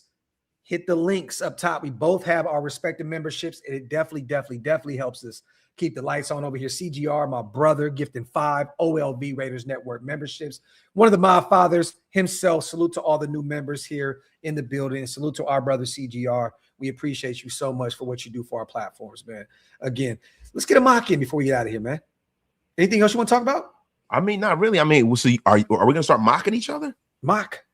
hit the links up top. We both have our respective memberships, and it definitely helps us keep the lights on over here. CGR, my brother, gifting 5 OLV Raiders Network memberships. One of the Mob Fathers himself. Salute to all the new members here in the building. Salute to our brother CGR. We appreciate you so much for what you do for our platforms, man. Again, let's get a mock in before we get out of here, man. Anything else you want to talk about? I mean, not really. I mean, so are we going to start mocking each other? Mock.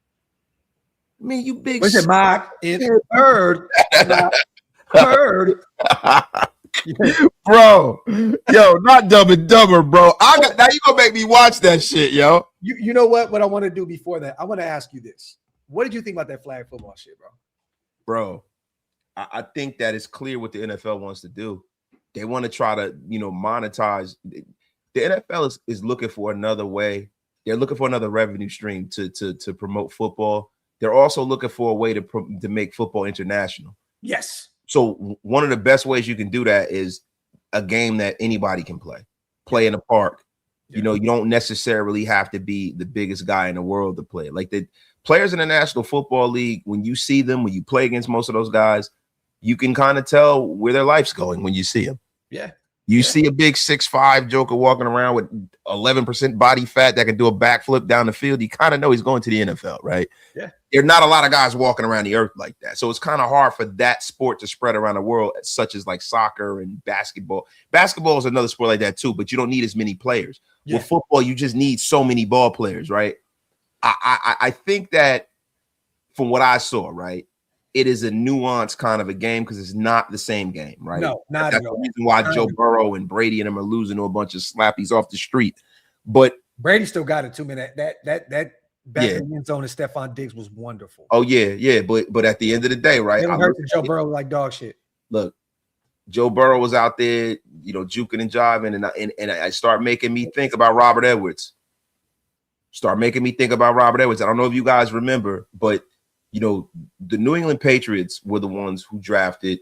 I mean, you big. What's it, mock? It's heard. Heard. Bro, yo, not Dumb and Dumber, bro. Now you gonna make me watch that shit, yo. You know what I want to do before that? I want to ask you this. What did you think about that flag football shit, bro? Bro, I think that it's clear what the NFL wants to do. They want to try to, monetize. The NFL is looking for another way. They're looking for another revenue stream to promote football. They're also looking for a way to make football international. Yes. So one of the best ways you can do that is a game that anybody can play in a park. Yeah. You don't necessarily have to be the biggest guy in the world to play. Like the players in the National Football League, when you see them, when you play against most of those guys, you can kind of tell where their life's going when you see them. Yeah. You see a big 6'5" joker walking around with 11% body fat that can do a backflip down the field. You kind of know he's going to the NFL, right? Yeah. There are not a lot of guys walking around the earth like that. So it's kind of hard for that sport to spread around the world, such as like soccer and basketball. Basketball is another sport like that too, but you don't need as many players. Yeah. With football, you just need so many ball players, right? I think that from what I saw, right, it is a nuanced kind of a game because it's not the same game, right? No, not That's at all. the reason why Joe Burrow and Brady and them are losing to a bunch of slappies off the street. But Brady still got it to me. That back in the end zone of Stefon Diggs was wonderful. Oh yeah. But at the end of the day, right? I heard Joe Burrow like dog shit. Look, Joe Burrow was out there, juking and jiving, and I start making me think about Robert Edwards. I don't know if you guys remember, but the New England Patriots were the ones who drafted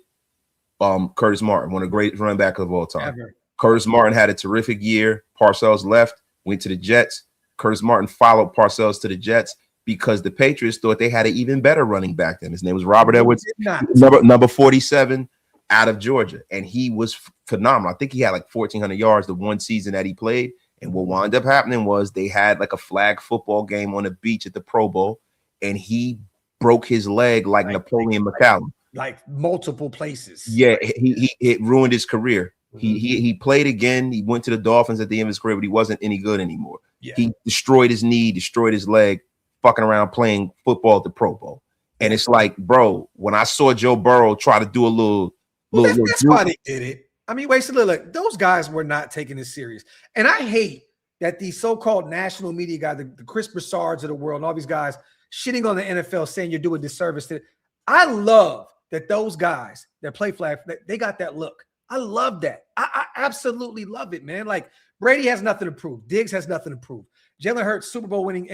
Curtis Martin, one of the greatest running backs of all time. Ever. Curtis Martin had a terrific year. Parcells left, went to the Jets. Curtis Martin followed Parcells to the Jets because the Patriots thought they had an even better running back then. His name was Robert Edwards, number 47 out of Georgia. And he was phenomenal. I think he had like 1,400 yards the one season that he played. And what wound up happening was they had like a flag football game on the beach at the Pro Bowl, and he broke his leg like Napoleon McCallum. Like multiple places. Yeah, it ruined his career. Mm-hmm. He played again. He went to the Dolphins at the end of his career, but he wasn't any good anymore. Yeah. He destroyed his knee, destroyed his leg, fucking around playing football at the Pro Bowl. And it's like, bro, when I saw Joe Burrow try to do a little that's why they did it. I mean, wait, so look, those guys were not taking this serious. And I hate that these so-called national media guys, the Chris Broussards of the world, and all these guys shitting on the NFL, saying you're doing disservice to it. I love that those guys that play flag, they got that look. I love that. I absolutely love it, man. Like Brady has nothing to prove. Diggs has nothing to prove. Jalen Hurts, Super Bowl winning.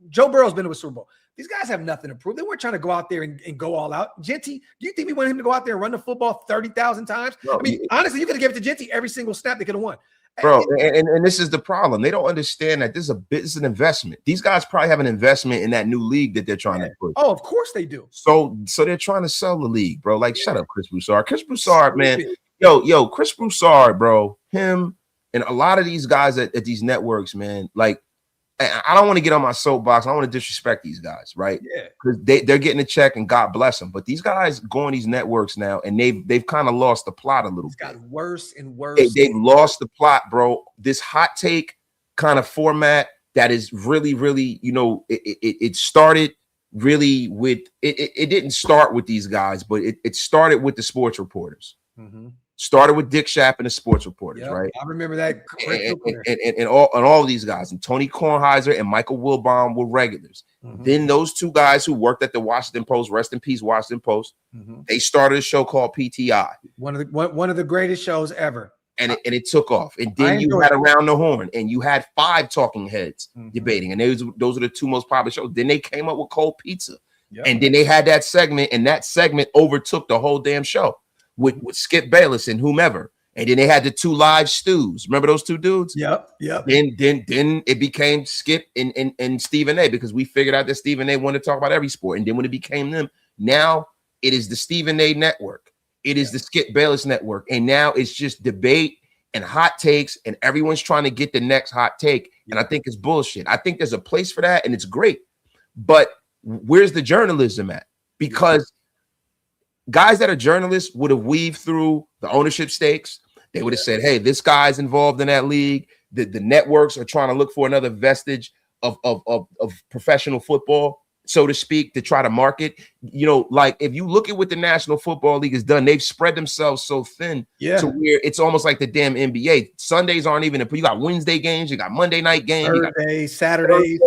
Joe Burrow's been to a Super Bowl. These guys have nothing to prove. They weren't trying to go out there and go all out. Genty, do you think we want him to go out there and run the football 30,000 times? No, I mean, honestly, you could have given it to Genty every single snap they could have won. Bro, and this is the problem. They don't understand that this is an investment. These guys probably have an investment in that new league that they're trying to put. Oh, of course they do. So they're trying to sell the league, bro. Like, shut up, Chris Broussard. Chris Broussard, man. Yo, Chris Broussard, bro. Him and a lot of these guys at these networks, man. Like, I don't want to get on my soapbox. I don't want to disrespect these guys, right? Yeah. Because they're getting a check and God bless them. But these guys go on these networks now and they've kind of lost the plot a little bit. It's got worse and worse. They've lost the plot, bro. This hot take kind of format that is really, really, it started really with it didn't start with these guys, but it started with the sports reporters. Mm-hmm. Started with Dick Schaap and the sports reporters, right? I remember that. And all of these guys, and Tony Kornheiser and Michael Wilbon were regulars. Mm-hmm. Then those two guys who worked at the Washington Post, rest in peace, Washington Post, they started a show called PTI. One of the greatest shows ever. And it took off. And then you had Around the Horn, and you had 5 talking heads debating. And those are the 2 most popular shows. Then they came up with Cold Pizza. Yep. And then they had that segment, and that segment overtook the whole damn show. With Skip Bayless and whomever. And then they had the 2 live stews. Remember those 2 dudes? Yep. Then it became Skip and Stephen A, because we figured out that Stephen A wanted to talk about every sport. And then when it became them, now it is the Stephen A network. It is the Skip Bayless network. And now it's just debate and hot takes, and everyone's trying to get the next hot take. And I think it's bullshit. I think there's a place for that, and it's great. But where's the journalism at? Because guys that are journalists would have weaved through the ownership stakes. They would have said, hey, this guy's involved in that league. The networks are trying to look for another vestige of professional football, so to speak, to try to market. You know, like if you look at what the National Football League has done, they've spread themselves so thin to where it's almost like the damn NBA. Sundays aren't even, you got Wednesday games, you got Monday night games, Thursday, Saturdays.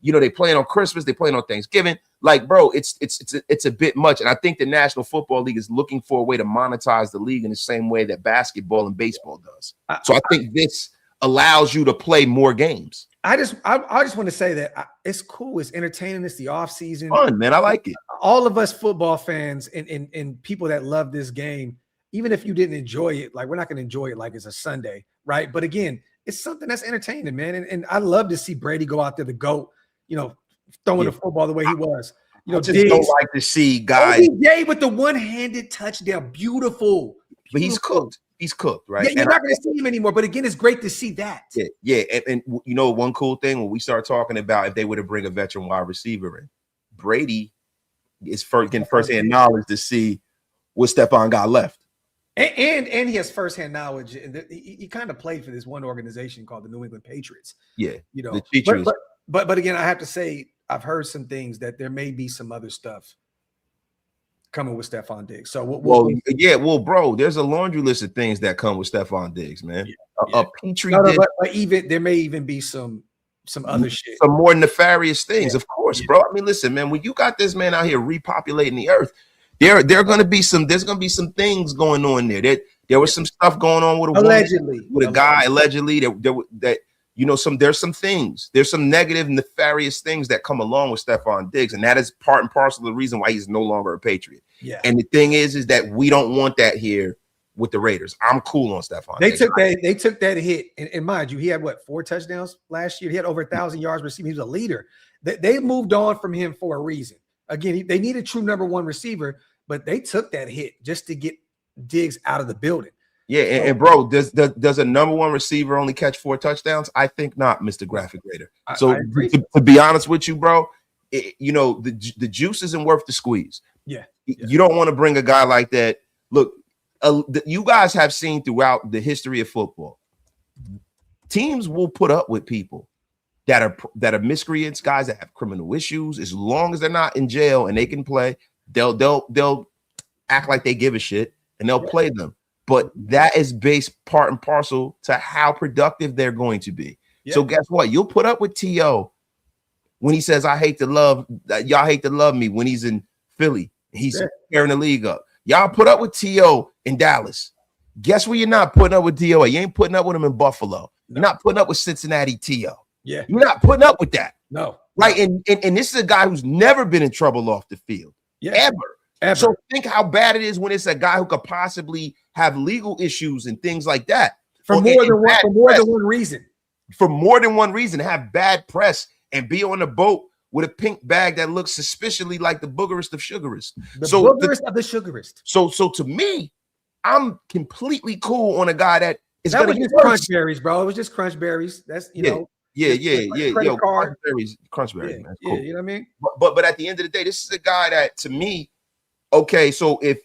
You know, they playing on Christmas, they playing on Thanksgiving. Like, bro, it's a bit much. And I think the National Football League is looking for a way to monetize the league in the same way that basketball and baseball does. So I think this allows you to play more games. I just want to say that it's cool. It's entertaining. It's the off season. Fun, man. I like it. All of us football fans and people that love this game, even if you didn't enjoy it, like we're not going to enjoy it like it's a Sunday, right? But again, it's something that's entertaining, man. And I love to see Brady go out there, the GOAT, you know, throwing the football the way he was. You know, just Diggs, don't like to see guys. OBJ with the one-handed touchdown, beautiful. But he's cooked. He's cooked, right? Yeah, you're not going to see him anymore. But again, it's great to see that. Yeah. And you know, one cool thing when we start talking about if they were to bring a veteran wide receiver in, Brady is getting firsthand knowledge to see what Stefon got left. And he has firsthand knowledge. And he kind of played for this one organization called the New England Patriots. Yeah, you know, the but again, I have to say, I've heard some things that there may be some other stuff coming with Stefon Diggs. So bro, there's a laundry list of things that come with Stefon Diggs, man. A petri dish. But even there may even be some other shit, some more nefarious things, of course, bro. I mean, listen, man, when you got this man out here repopulating the earth, there's gonna be some things going on there. There was some stuff going on with a guy allegedly that you know, there's some things, there's some negative, nefarious things that come along with Stefon Diggs, and that is part and parcel of the reason why he's no longer a Patriot. Yeah. And the thing is that we don't want that here with the Raiders. I'm cool on Stefon. They took that hit, and mind you, he had 4 touchdowns last year. He had over 1,000 yards receiving. He was a leader. They moved on from him for a reason. Again, they need a true number 1 receiver, but they took that hit just to get Diggs out of the building. Yeah, and bro, does a number 1 receiver only catch 4 touchdowns? I think not, Mr. Graphk Raider. So to be honest with you, bro, you know, the juice isn't worth the squeeze. Yeah. You don't want to bring a guy like that. Look, you guys have seen throughout the history of football, teams will put up with people that are miscreants, guys that have criminal issues. As long as they're not in jail and they can play, they'll act like they give a shit and they'll play them. But that is based part and parcel to how productive they're going to be. Yeah. So guess what? You'll put up with T.O. when he says, y'all hate to love me when he's in Philly. He's tearing the league up. Y'all put up with T.O. in Dallas. Guess where you're not putting up with T.O. You ain't putting up with him in Buffalo. You're not putting up with Cincinnati T.O. Yeah. You're not putting up with that. No. Right. And this is a guy who's never been in trouble off the field. Yeah. Ever. So think how bad it is when it's a guy who could possibly have legal issues and things like that. For more than one reason. For more than one reason, have bad press and be on a boat with a pink bag that looks suspiciously like the boogerest of sugarist. Boogerest of the sugarist. So to me, I'm completely cool on a guy that is going to get crunch berries, bro. It was just crunch berries. That's know. Yeah. Crunch berries, man. Cool. Yeah, you know what I mean? But at the end of the day, this is a guy that, to me, okay, so if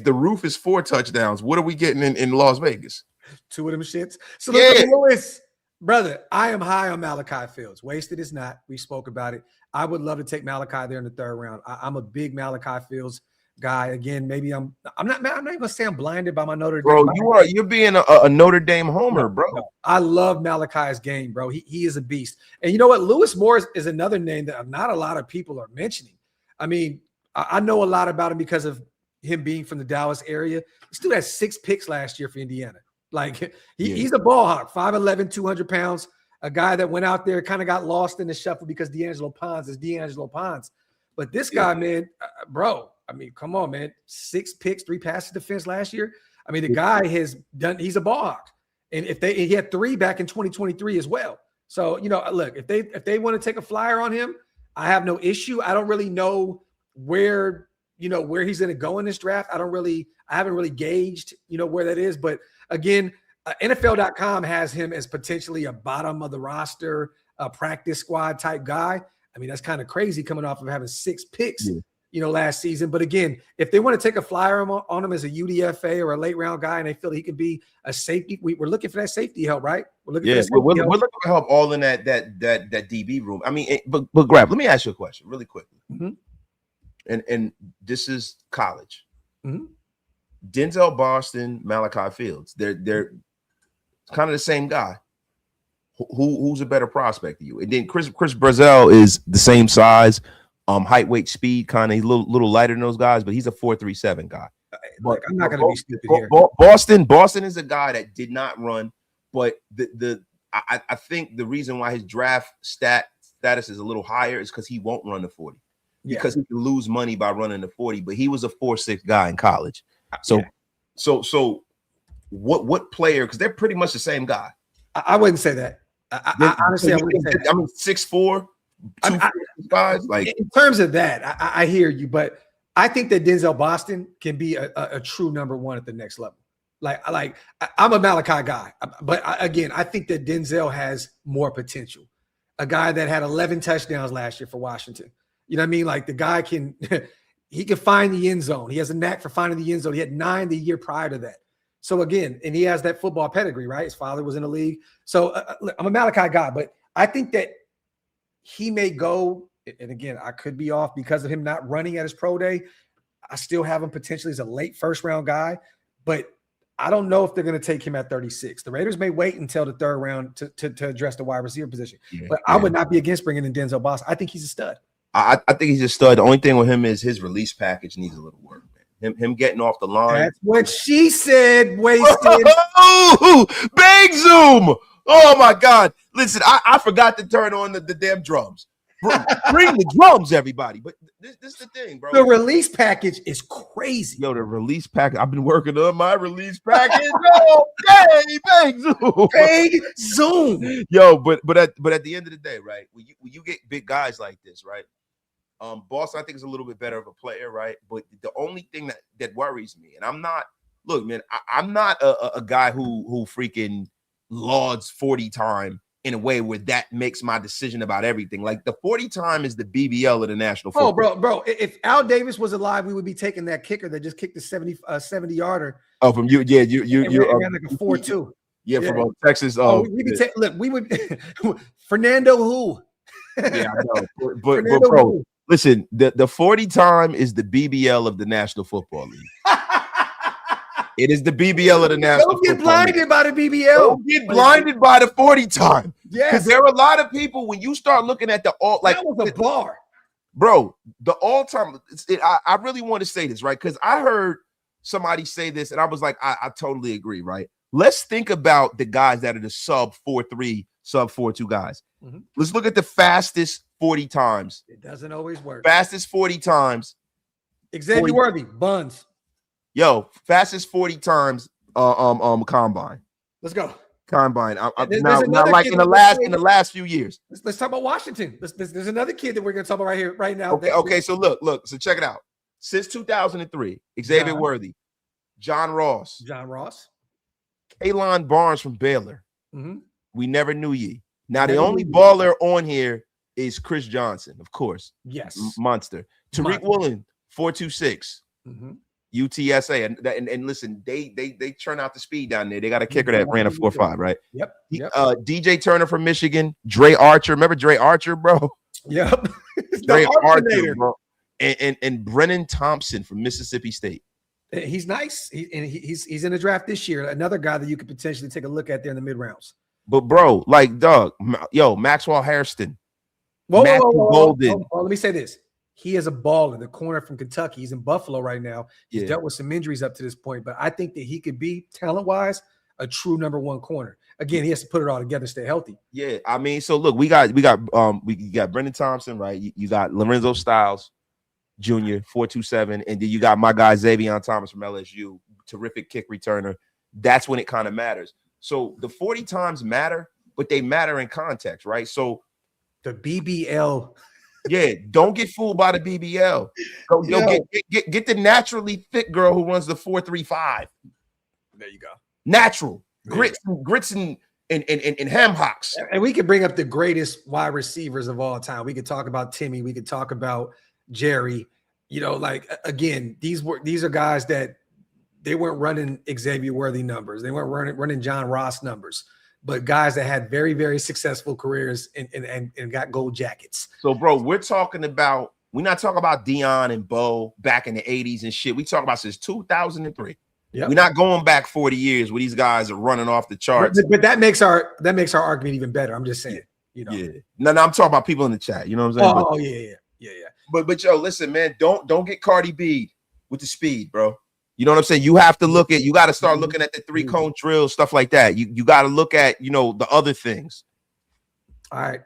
the roof is 4 touchdowns, what are we getting in Las Vegas? 2 of them shits. So Lewis, brother, I am high on Malachi Fields. Wasted is not. We spoke about it. I would love to take Malachi there in the 3rd round. I'm a big Malachi Fields guy. Again, maybe I'm not even gonna say I'm blinded by my Notre Dame. Bro, you're being a Notre Dame homer, bro. No. I love Malachi's game, bro. He is a beast. And you know what? Lewis Morris is another name that not a lot of people are mentioning. I mean, I know a lot about him because of him being from the Dallas area. This dude had 6 picks last year for Indiana. Like he's a ball hawk, 5'11", 200 pounds, a guy that went out there, kind of got lost in the shuffle because D'Angelo Ponds is D'Angelo Ponds. But this guy, man, bro, I mean, come on, man. 6 picks, 3 passes defense last year. I mean, the guy has done. He's a ball hawk, and he had 3 back in 2023 as well. So look, if they want to take a flyer on him, I have no issue. I don't really know where he's going to go in this draft. I haven't really gauged where that is. But again, NFL.com has him as potentially a bottom of the roster, a practice squad type guy. I mean, that's kind of crazy coming off of having 6 picks, last season. But again, if they want to take a flyer on him as a UDFA or a late round guy, and they feel he could be a safety, we're looking for that safety help, right? We're looking for help all in that DB room. I mean, but Graphk, let me ask you a question really quickly. Mm-hmm. And this is college. Mm-hmm. Denzel Boston, Malachi Fields. They're kind of the same guy. Who's a better prospect to you? And then Chris Brazzell is the same size, height, weight, speed, kind of a little lighter than those guys, but he's a 4.37 guy. But I'm not going to be stupid here. Boston is a guy that did not run, but I think the reason why his draft status is a little higher is because he won't run the 40. Because he can lose money by running the 40, but he was a 4.6 guy in college. So what player? Because they're pretty much the same guy. I wouldn't say that. I honestly, I wouldn't say that. I mean, 6'4", 2 like in terms of that, I hear you, but I think that Denzel Boston can be a true number 1 at the next level. Like I'm a Malachi guy, but again, I think that Denzel has more potential. A guy that had 11 touchdowns last year for Washington. You know what I mean? Like the guy can find the end zone. He has a knack for finding the end zone. He had 9 the year prior to that. So again, and he has that football pedigree, right? His father was in the league. So look, I'm a Malachi guy, but I think that he may go, and again, I could be off because of him not running at his pro day. I still have him potentially as a late first-round guy, but I don't know if they're going to take him at 36. The Raiders may wait until the 3rd round to address the wide receiver position. But I would not be against bringing in Denzel Boston. I think he's a stud. I think he's a stud. The only thing with him is his release package needs a little work, man. Him getting off the line. That's what she said. Wasted. Oh, big zoom. Oh my God. Listen, I forgot to turn on the damn drums. Bring the drums, everybody. But this is the thing, bro. The release package is crazy. Yo, the release package. I've been working on my release package. Yo, big zoom. Big zoom. Yo, but at the end of the day, right? When you get big guys like this, right? Boston, I think, is a little bit better of a player, right? But the only thing that worries me, and I'm not a guy who freaking lauds 40 time in a way where that makes my decision about everything. Like the 40 time is the BBL of the National Football. Oh, bro, if Al Davis was alive, we would be taking that kicker that just kicked the 70 yarder. Oh, from you, yeah, you ran like a 4.2. Yeah, from Texas. We would Fernando who? Yeah, I know. But bro, listen, the 40 time is the BBL of the National Football League. It is the BBL of the National Football League. Don't get blinded by the BBL. Don't get blinded by the 40 time. Yes. Because there are a lot of people, when you start looking at that was a bar. Bro, the all-time, I really want to say this, right? Because I heard somebody say this, and I was like, I totally agree, right? Let's think about the guys that are the sub 4.3, sub 4.2 guys. Mm-hmm. Let's look at the fastest 40 times. It doesn't always work. Fastest 40 times. Xavier Worthy, Buns. Yo, fastest 40 times combine. Let's go. Combine. Not like in the last few years. Let's talk about Washington. There's another kid that we're going to talk about right now. Okay. So look. So check it out. Since 2003, Xavier Worthy, John Ross, Kaylon Barnes from Baylor. Mm-hmm. We never knew ye. Now the only baller on here is Chris Johnson, of course. Yes, monster. Tariq Woolen, 4.26. Mm-hmm. UTSA, and listen, they churn out the speed down there. They got a kicker that ran a 4.5, right? Yep. DJ Turner from Michigan, Dre Archer. Remember Dre Archer, bro? Yep. Dre Archer, bro. And Brennan Thompson from Mississippi State. He's nice. He's in the draft this year. Another guy that you could potentially take a look at there in the mid rounds. But bro, like dog, Maxwell Hairston. Whoa. Golden. Let me say this. He is a baller, the corner from Kentucky. He's in Buffalo right now. He's dealt with some injuries up to this point, but I think that he could be, talent-wise, a true number 1 corner. Again, he has to put it all together, stay healthy. Yeah, I mean, so look, we got Brendan Thompson, right? You got Lorenzo Styles Jr., 4.27, and then you got my guy Xavier Thomas from LSU, terrific kick returner. That's when it kind of matters. So the 40 times matter, but they matter in context, right? So the BBL. Yeah, don't get fooled by the BBL. Get the naturally fit girl who runs the 4.35. There you go. Natural grits and ham hocks. And we could bring up the greatest wide receivers of all time. We could talk about Timmy. We could talk about Jerry. You know, like again, these are guys that they weren't running Xavier Worthy numbers. They weren't running John Ross numbers. But guys that had very, very successful careers and got gold jackets. So, bro, we're not talking about Deion and Bo back in the 80s and shit. We talk about since 2003. Yep. We're not going back 40 years where these guys are running off the charts. But that makes our argument even better. I'm just saying, you know. Yeah. No, I'm talking about people in the chat. You know what I'm saying? Yeah. But yo, listen, man, don't get Cardi B with the speed, bro. You know what I'm saying? You have to you got to start looking at the 3-cone drill, stuff like that. You got to look at, the other things. All right.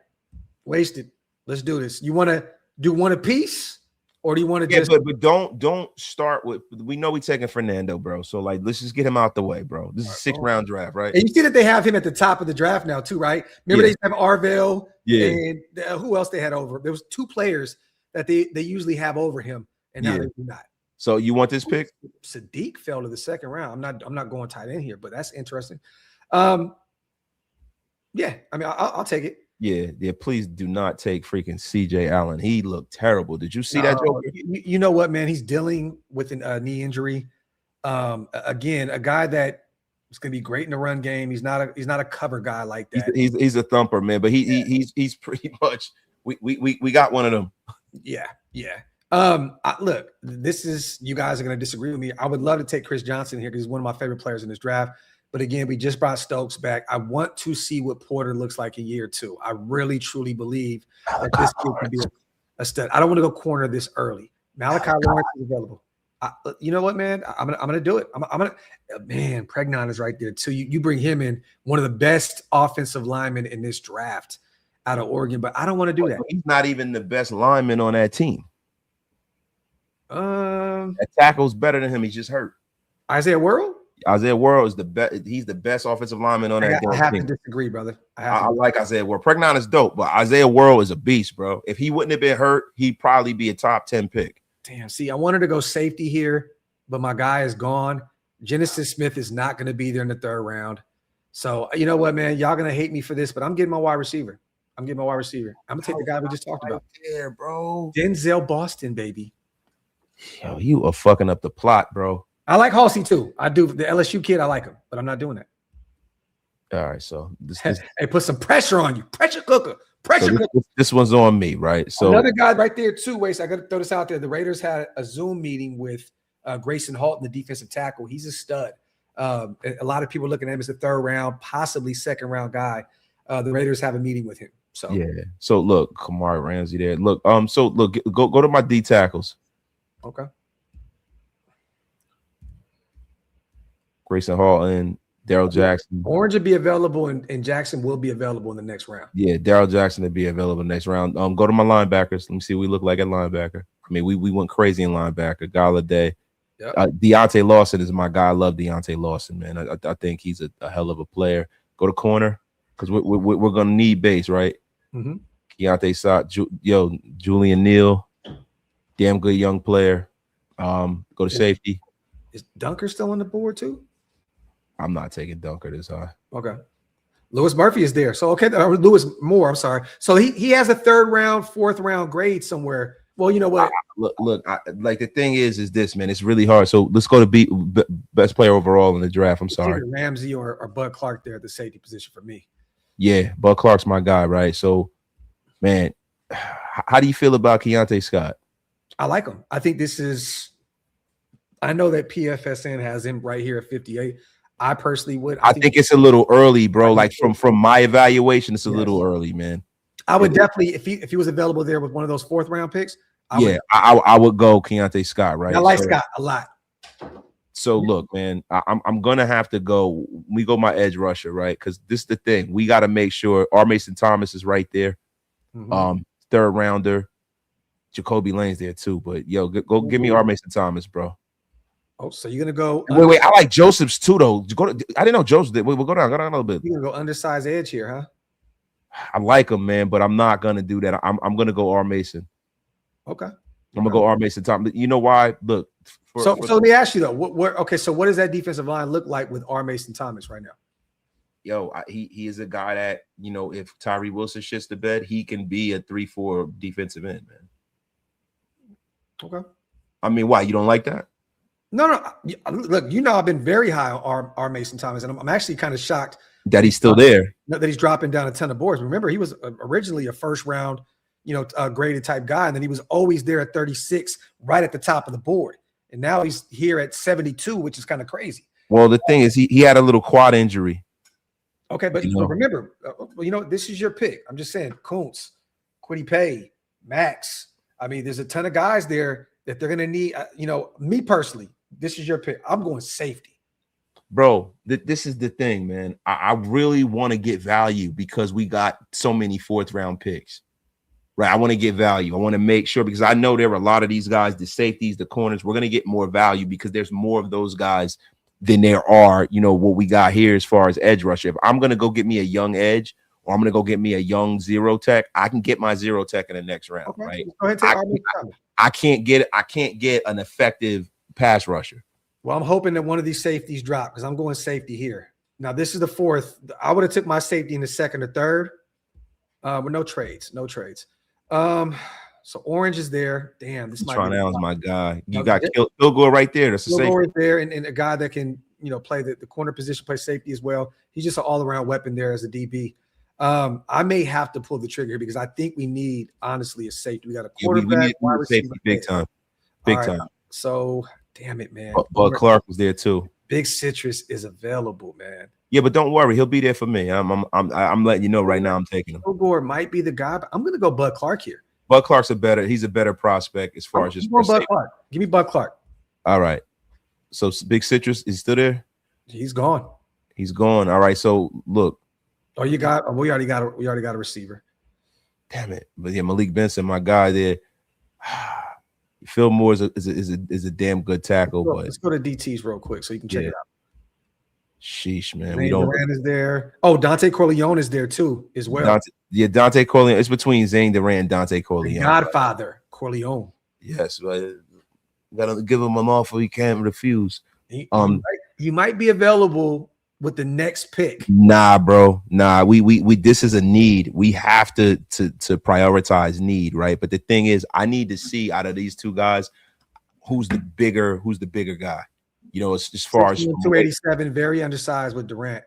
Wasted. Let's do this. You want to do one apiece or do you want to just but don't start with, we know we taking Fernando, bro. So like, let's just get him out the way, bro. This is a 6th-round draft, right? And you see that they have him at the top of the draft now too, right? Remember they have Arvell and who else they had over? There was 2 players that they usually have over him and now they do not. So you want this pick? Sadiq fell to the 2nd round. I'm not going tight end here, but that's interesting. Yeah, I mean, I'll take it. Yeah. Please do not take freaking CJ Allen. He looked terrible. Did you see that, Joker? You know what, man? He's dealing with a knee injury. Again, a guy that is going to be great in the run game. He's not a cover guy like that. He's a thumper, man. But he's pretty much we got one of them. Yeah. Look, this is, you guys are going to disagree with me. I would love to take Chris Johnson here because he's one of my favorite players in this draft. But again, we just brought Stokes back. I want to see what Porter looks like in year 2. I really, truly believe that this kid can be a stud. I don't want to go corner this early. Malachi Lawrence is available. You know what, man? I'm gonna do it. Man, Pregnon is right there too. You bring him in, one of the best offensive linemen in this draft out of Oregon, but I don't want to do that. He's not even the best lineman on that team. That tackle's better than him. He's just hurt. Isaiah World is the best. He's the best offensive lineman on that team. I have to disagree, brother. I like Isaiah World. Pregnon is dope, but Isaiah World is a beast, bro. If he wouldn't have been hurt, he'd probably be a top 10 pick. Damn. See, I wanted to go safety here, but my guy is gone. Genesis Smith is not going to be there in the 3rd round. So you know what, man? Y'all gonna hate me for this, but I'm getting my wide receiver. I'm gonna take the guy we just talked about. There, bro. Denzel Boston, baby. Yo, you are fucking up the plot, bro. I like Halsey too. I do. The LSU kid, I like him, but I'm not doing that. All right, so hey, put some pressure on you. Pressure cooker. This one's on me, right? So another guy right there too. Wait, I got to throw this out there. The Raiders had a Zoom meeting with Grayson Halton, the defensive tackle. He's a stud. A lot of people looking at him as a 3rd round, possibly 2nd round guy. The Raiders have a meeting with him. So yeah. So look, Kamari Ramsey there. Look, so look, go to my D tackles. Okay. Grayson Hall and Daryl Jackson. Orange will be available, and Jackson will be available in the next round. Yeah, Daryl Jackson will be available next round. Go to my linebackers. Let me see what we look like at linebacker. I mean, we went crazy in linebacker. Galladay. Yep. Deontay Lawson is my guy. I love Deontay Lawson, man. I think he's a hell of a player. Go to corner because we're gonna need base, right? Mm-hmm. Keontae Sott, Julian Neal, damn good young player. Go to safety. Is Dunker still on the board too? I'm not taking Dunker this high. Okay. Lewis Murphy is there. So, okay. Lewis Moore, I'm sorry. So he has a 3rd round, 4th round grade somewhere. Well, you know what? Look, like the thing is this, man, it's really hard. So let's go to best player overall in the draft. I'm sorry. Ramsey or Bud Clark there at the safety position for me. Yeah, Bud Clark's my guy, right? So, man, how do you feel about Keontae Scott? I like him. I think I know that PFSN has him right here at 58. I personally would. I think it's a little early, bro. Like from my evaluation, it's a little early, man. I would definitely, if he was available there with one of those 4th round picks. I would go Keontae Scott, right? I like Scott a lot. So look, man, I'm gonna have to go. We go my edge rusher, right? Because this is the thing. We got to make sure R. Mason Thomas is right there. Mm-hmm. 3rd rounder. Jacoby Lane's there too. But yo, go give me R. Mason Thomas, bro. Oh, so you're gonna go. Wait. I like Joseph's too, though. I didn't know Joseph did. We'll go down a little bit. You're gonna go undersized edge here, huh? I like him, man, but I'm not gonna do that. I'm gonna go R. Mason. Okay. I'm gonna go R. Mason. Tom, you know why? Look. So let me ask you though. Okay. So what does that defensive line look like with R. Mason Thomas right now? Yo, he is a guy that, you know, if Tyree Wilson shits the bed, he can be a 3-4 defensive end, man. Okay. I mean, why? You don't like that? No. Look, you know, I've been very high on R. Mason Thomas, and I'm actually kind of shocked that he's still there. That he's dropping down a ton of boards. Remember, he was originally a first round, graded type guy, and then he was always there at 36, right at the top of the board. And now he's here at 72, which is kind of crazy. Well, the thing is, he had a little quad injury. Okay, but remember, this is your pick. I'm just saying, Kuntz, Kwity Paye, Max. I mean, there's a ton of guys there that they're going to need. Me personally, this is your pick. I'm going safety. Bro, this is the thing, man. I really want to get value because we got so many 4th round picks. Right, I want to get value. I want to make sure, because I know there are a lot of these guys, the safeties, the corners. We're going to get more value because there's more of those guys than there are, what we got here as far as edge rusher. If I'm going to go get me a young edge, or I'm going to go get me a young zero tech, I can get my zero tech in the next round, okay, right? Go ahead, I can't get an effective pass rusher. Well, I'm hoping that one of these safeties drop because I'm going safety here. Now, this is the 4th. I would have took my safety in the 2nd or 3rd. With no trades. So Orange is there. Damn, this might be Allen's my guy. You got Kilgore right there. That's a safety right there, and a guy that can play the corner position, play safety as well. He's just an all-around weapon there as a DB. I may have to pull the trigger here because I think we need, honestly, a safety. We got a quarterback, wide receiver, big time. So damn it, man. But Clark was there too. Big Citrus is available, man. Yeah, but don't worry, he'll be there for me. I'm letting you know right now. I'm taking him. Kilgore might be the guy, but I'm gonna go Bud Clark here. Bud Clark's he's a better prospect as far as just Bud Clark. Give me Bud Clark. All right. So Big Citrus is still there? He's gone. He's gone. All right. So look. Oh, we already got a receiver. Damn it. But yeah, Malik Benson, my guy there. Phil Moore is a damn good tackle. Let's go to DTs real quick so you can check it out. Sheesh, man. Zane Durant is there. Oh, Dante Corleone is there too, as well. Dante Corleone. It's between Zane Durant and Dante Corleone. Godfather Corleone. Yes, but gotta give him an offer he can't refuse. You might be available with the next pick. Nah, bro. Nah, we this is a need. We have to prioritize need, right? But the thing is, I need to see out of these two guys who's the bigger guy. As far as 287, very undersized with Durant.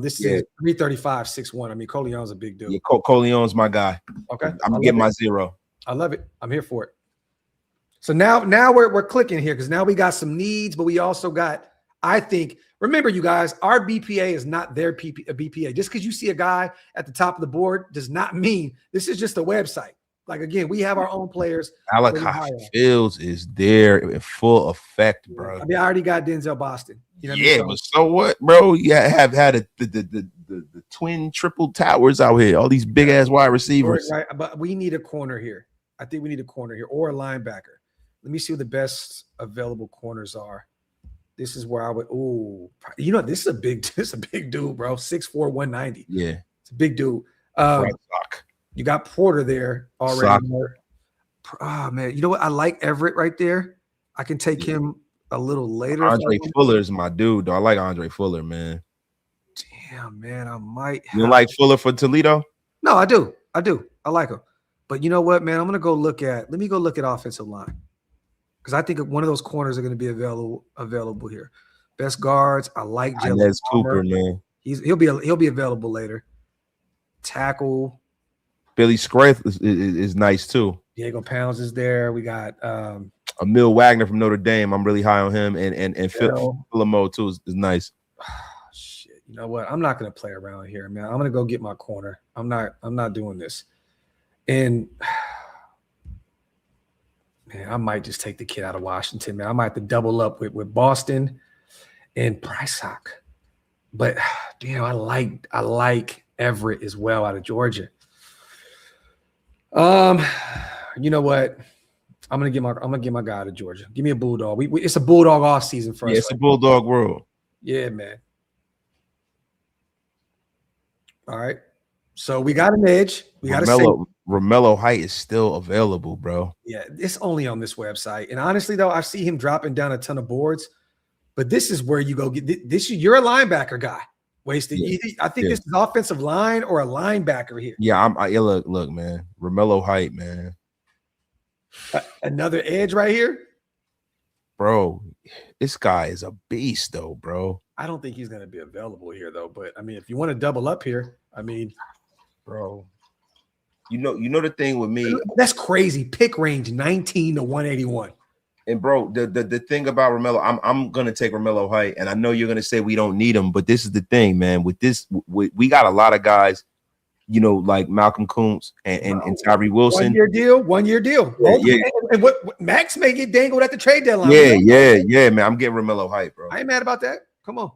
This is 335, 6'1". I mean, Corleone's a big dude. Yeah, Corleone's my guy. Okay. I'm getting my zero. I love it. I'm here for it. So now we're clicking here because now we got some needs, but we also got, I think, remember, you guys, our BPA is not their BPA. Just because you see a guy at the top of the board does not mean this is just a website. Like, again, we have our own players. Malachi Fields is there in full effect, bro. I mean, I already got Denzel Boston. But so what, bro? You have had the twin triple towers out here. All these big ass wide receivers. Right, but we need a corner here. I think we need a corner here or a linebacker. Let me see what the best available corners are. This is where I would. Oh, this is a big dude, bro. 6'4", 190. Yeah, it's a big dude. You got Porter there already. Oh, man. You know what? I like Everett right there. I can take him a little later. Andre Fuller is my dude, though. I like Andre Fuller, man. Damn, man. I might. You like Fuller for Toledo? No, I do. I like him. But you know what, man? Let me go look at offensive line. Because I think one of those corners are going to be available here. Best guards. I like Jalen Cooper, man. He'll be available later. Tackle. Billy Scrath is nice too. Diego Pounds is there. We got Emil Wagner from Notre Dame. I'm really high on him, and Phil Lamo too is nice. Shit, you know what? I'm not gonna play around here, man. I'm gonna go get my corner. I'm not doing this. And man, I might just take the kid out of Washington, man. I might have to double up with Boston and Prysock. But damn, I like Everett as well out of Georgia. You know what? I'm gonna get my guy to Georgia. Give me a Bulldog. It's a Bulldog off season for us. Yeah, it's a Bulldog world. Yeah, man. All right. So we got an edge. We got a Romello Height is still available, bro. Yeah, it's only on this website. And honestly, though, I see him dropping down a ton of boards. But this is where you go get this. You're a linebacker guy. Wasted. Yeah. I think this is offensive line or a linebacker here. Yeah, look, man. Romello Height, man. Another edge right here. Bro, this guy is a beast, though, bro. I don't think he's going to be available here, though. But, I mean, if you want to double up here, I mean, bro. You know the thing with me. That's crazy. Pick range 19 to 181. And bro, the thing about Romello, I'm gonna take Romello Height, and I know you're gonna say we don't need him, but this is the thing, man. With this, we got a lot of guys, you know, like Malcolm Kuntz and Tyree Wilson. 1 year deal. Yeah. And what Max may get dangled at the trade deadline. Yeah, man. I'm getting Romello Height, bro. I ain't mad about that. Come on.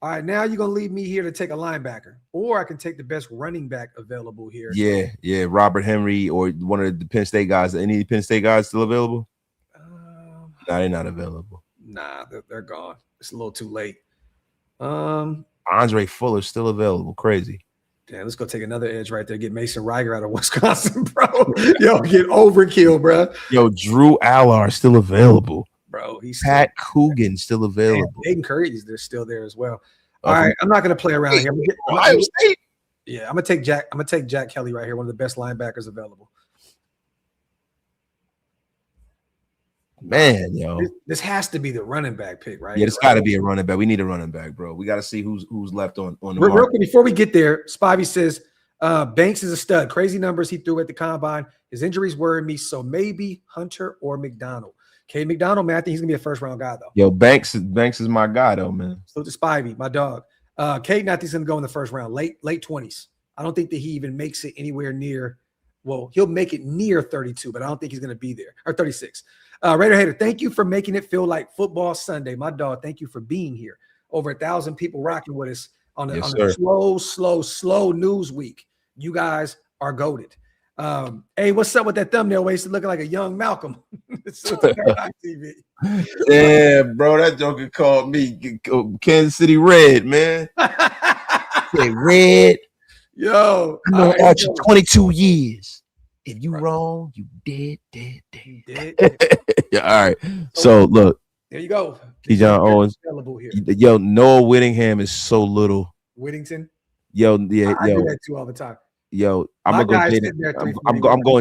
All right, now you're gonna leave me here to take a linebacker, or I can take the best running back available here. Yeah. Robert Henry or one of the Penn State guys. Any of the Penn State guys still available? No, they're not available. Nah, they're gone. It's a little too late. Andre Fuller's still available. Crazy. Damn, let's go take another edge right there. Get Mason Riger out of Wisconsin, bro. Yo, get overkill, bro. Yo, Drew Allard still available. Bro, he's Pat Coogan still available. Aiden Curry's they're still there as well. All right, I'm not gonna play around here. Ohio State. Yeah, I'm gonna take Jack Kelly right here, one of the best linebackers available. Man, yo, this has to be the running back pick, right? Yeah, it's got to be a running back. We need a running back, bro. We got to see who's left on the market. Real quick, before we get there, Spivey says Banks is a stud. Crazy numbers he threw at the combine. His injuries worry me, so maybe Hunter or McDonald. Okay, McDonald, man, I think he's gonna be a first round guy though. Yo, Banks is my guy though, man. So to Spivey, my dog. Caden, I think he's gonna go in the first round, late 20s. I don't think that he even makes it anywhere near. Well, he'll make it near 32, but I don't think he's gonna be there or 36. Raider Hater, thank you for making it feel like football Sunday. My dog, thank you for being here. Over 1,000 people rocking with us on a slow news week. You guys are goated. Hey, what's up with that thumbnail? Wasted looking like a young Malcolm. TV. Yeah, bro, that joker called me Kansas City Red, man. Say Red. Yo, I know Archie 22 years. If you wrong, you dead. Yeah, all right. So look, there you go. John Owens. Yo, Noah Whittingham is so little. Whittington. Yo, I do that too all the time. Yo, I'm going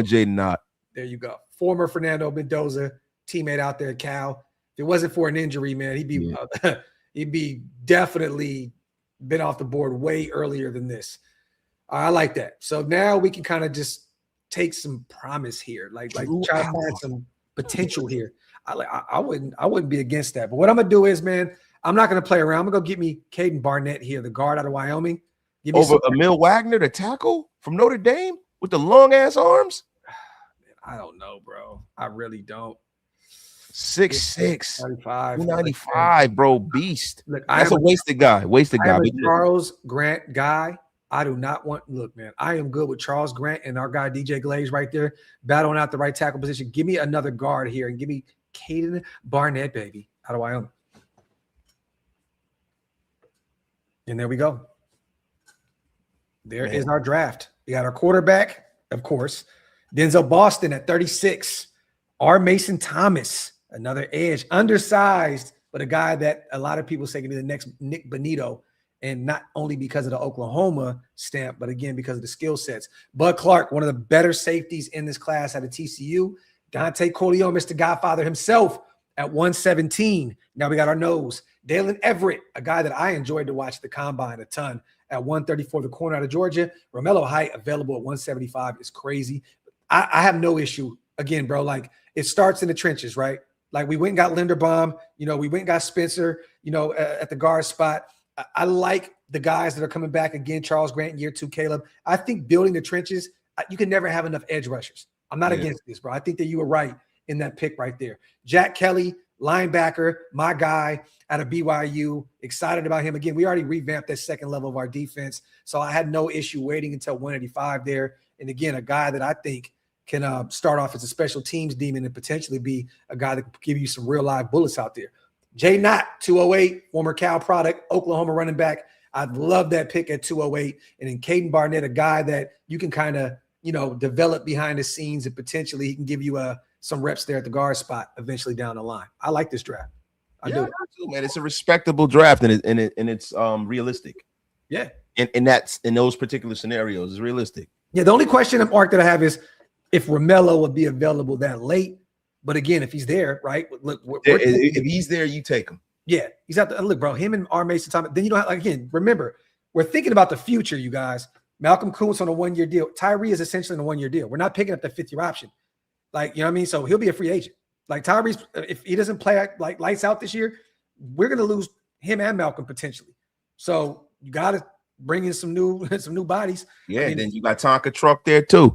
Jaden Knott. There you go. Former Fernando Mendoza teammate out there, Cal. If it wasn't for an injury, man, he'd be definitely been off the board way earlier than this. I like that. So now we can kind of just take some promise here, like try to find some potential here. I wouldn't be against that. But what I'm gonna do is, man, I'm not gonna play around. I'm gonna go get me Caden Barnett here, the guard out of Wyoming. Give me over Emil Wagner, the tackle from Notre Dame with the long ass arms. I don't know, bro. I really don't. 6'6", 295, bro, beast. Look, that's a wasted guy. Charles Grant guy. I do not want. Look, man, I am good with Charles Grant and our guy DJ Glaze right there, battling out the right tackle position. Give me another guard here and give me Caden Barnett, baby, out of Wyoming. And there we go. There is our draft. We got our quarterback, of course, Denzel Boston at 36. R. Mason Thomas, another edge, undersized, but a guy that a lot of people say can be the next Nick Bonito. And not only because of the Oklahoma stamp, but again, because of the skill sets. Bud Clark, one of the better safeties in this class out of TCU. Dante Corleone, Mr. Godfather himself at 117. Now we got our nose. Dalen Everett, a guy that I enjoyed to watch the combine a ton at 134, the corner out of Georgia. Romello Height available at 175 is crazy. I have no issue. Again, bro, like it starts in the trenches, right? Like we went and got Linderbaum, we went and got Spencer, at the guard spot. I like the guys that are coming back again. Charles Grant, year 2, Caleb. I think building the trenches, you can never have enough edge rushers. I'm not against this, bro. I think that you were right in that pick right there. Jack Kelly, linebacker, my guy out of BYU. Excited about him. Again, we already revamped that second level of our defense, so I had no issue waiting until 185 there. And again, a guy that I think can start off as a special teams demon and potentially be a guy that can give you some real live bullets out there. Jay Knott, 208, former Cal product, Oklahoma running back. I'd love that pick at 208. And then Caden Barnett, a guy that you can kind of, develop behind the scenes, and potentially he can give you some reps there at the guard spot eventually down the line. I like this draft. I do, man. It's a respectable draft, and it's realistic. Yeah. And that's in those particular scenarios is realistic. Yeah. The only question mark that I have is if Romello would be available that late. But again, if he's there, right? Look, if he's there, you take him. Yeah, he's out there. Look, bro, him and R. Mason Thomas. Then again, remember, we're thinking about the future, you guys. Malcolm Kuntz on a 1-year deal. Tyree is essentially on a 1-year deal. We're not picking up the 5th-year option. Like, you know what I mean? So he'll be a free agent. Like Tyree's, if he doesn't play like lights out this year, we're gonna lose him and Malcolm potentially. So you gotta bring in some new bodies. Yeah, and then you got Tonka Truck there too.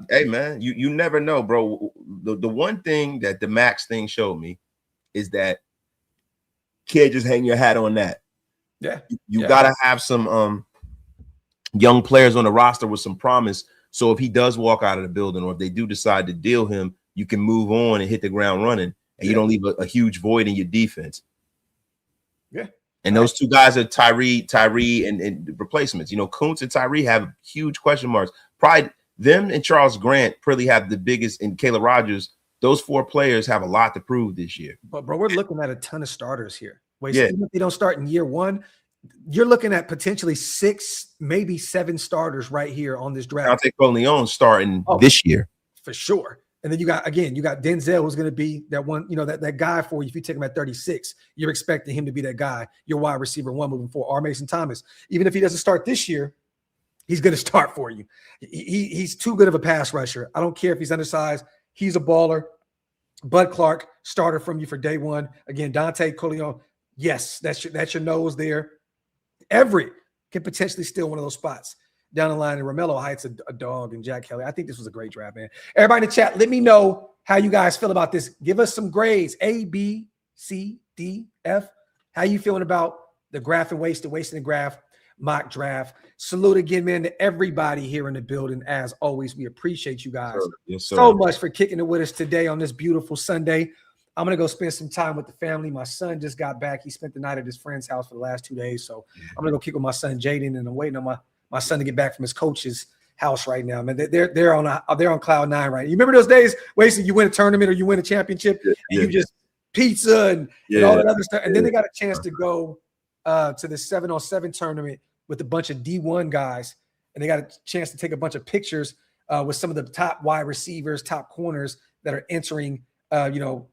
Hey man, you never know, bro. The one thing that the Max thing showed me is that can't just hang your hat on that. Yeah, you gotta have some young players on the roster with some promise. So if he does walk out of the building, or if they do decide to deal him, you can move on and hit the ground running, and you don't leave a huge void in your defense. Yeah. And those two guys are Tyree and replacements. Kuntz and Tyree have huge question marks. Probably them and Charles Grant probably have the biggest, and Caleb Rodgers. Those 4 players have a lot to prove this year. But bro, we're looking at a ton of starters here. Even if they don't start in year 1, you're looking at potentially 6, maybe 7 starters right here on this draft. Dante Corleone starting this year for sure. And then you got Denzel, who's going to be that one, that guy for you. If you take him at 36, you're expecting him to be that guy, your wide receiver 1 moving forward. R. Mason Thomas, even if he doesn't start this year, he's going to start for you. He's too good of a pass rusher. I don't care if he's undersized. He's a baller. Bud Clark, starter from you for day 1. Again, Dante Corleone, yes, that's your nose there. Everett can potentially steal one of those spots down the line. And Romello Heights, a dog, and Jack Kelly. I think this was a great draft, man. Everybody in the chat, let me know how you guys feel about this. Give us some grades, A, B, C, D, F. How you feeling about the Graphk and Wasted and Graphk mock draft? Salute again, man, to everybody here in the building. As always, we appreciate you guys so much for kicking it with us today on this beautiful Sunday. I'm going to go spend some time with the family. My son just got back. He spent the night at his friend's house for the last 2 days. So I'm going to go kick with my son, Jaden, and I'm waiting on my son to get back from his coach's house right now, man. They're on cloud 9 right now. You remember those days, Wasted, you win a tournament or you win a championship, and you just pizza and all that other stuff. And then they got a chance to go to the 7-on-7 tournament with a bunch of D1 guys, and they got a chance to take a bunch of pictures with some of the top wide receivers, top corners that are entering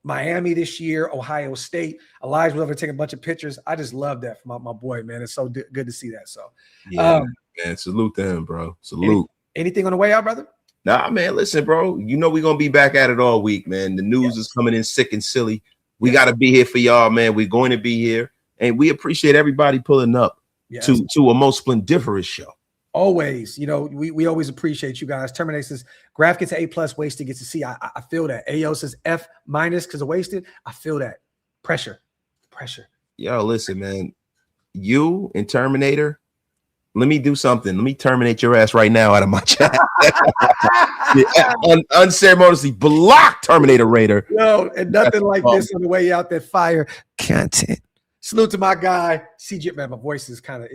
Miami this year, Ohio State. Elijah was able to take a bunch of pictures. I just love that for my boy, man. It's so good to see that. So, man, salute to him, bro. Salute. Anything on the way out, brother? Nah, man, listen, bro. We're going to be back at it all week, man. The news is coming in sick and silly. We got to be here for y'all, man. We're going to be here, and we appreciate everybody pulling up to a most splendiferous show. Always, we always appreciate you guys. Terminator says Graphk gets an A+, Wasted gets a C. I feel that. AO says F- because of Wasted. I feel that. Pressure. Yo, listen, man. You and Terminator, let me do something. Let me terminate your ass right now out of my chat. Unceremoniously block Terminator Raider. Yo, and nothing like this on the way out, that fire content. Salute to my guy, CJ. Man, my voice is kind of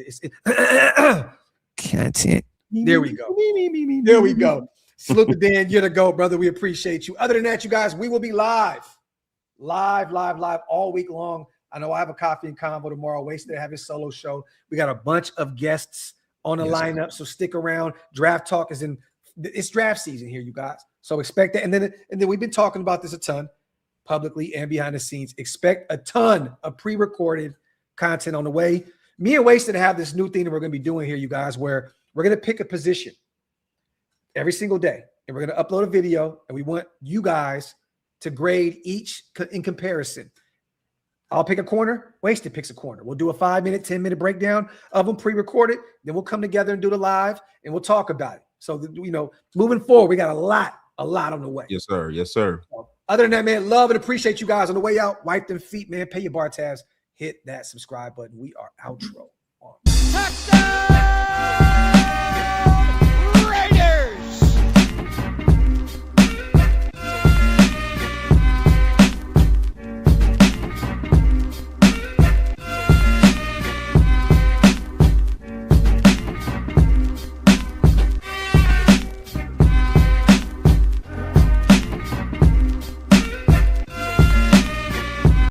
content. There we go. Salute to Dan. You're the GOAT, brother. We appreciate you. Other than that, you guys, we will be live all week long. I know I have a coffee and convo tomorrow. Wasted to have his solo show. We got a bunch of guests on the lineup, so stick around. Draft talk it's draft season here, you guys. So expect that. And then we've been talking about this a ton, publicly and behind the scenes. Expect a ton of pre-recorded content on the way. Me and Wasted have this new thing that we're going to be doing here, you guys, where we're going to pick a position every single day, and we're going to upload a video, and we want you guys to grade each in comparison. I'll pick a corner. Wasted picks a corner. We'll do a 5-minute, 10-minute breakdown of them pre-recorded. Then we'll come together and do the live, and we'll talk about it. So, moving forward, we got a lot on the way. Yes, sir. So, other than that, man, love and appreciate you guys on the way out. Wipe them feet, man. Pay your bar tabs. Hit that subscribe button. We are outro on. Touchdown!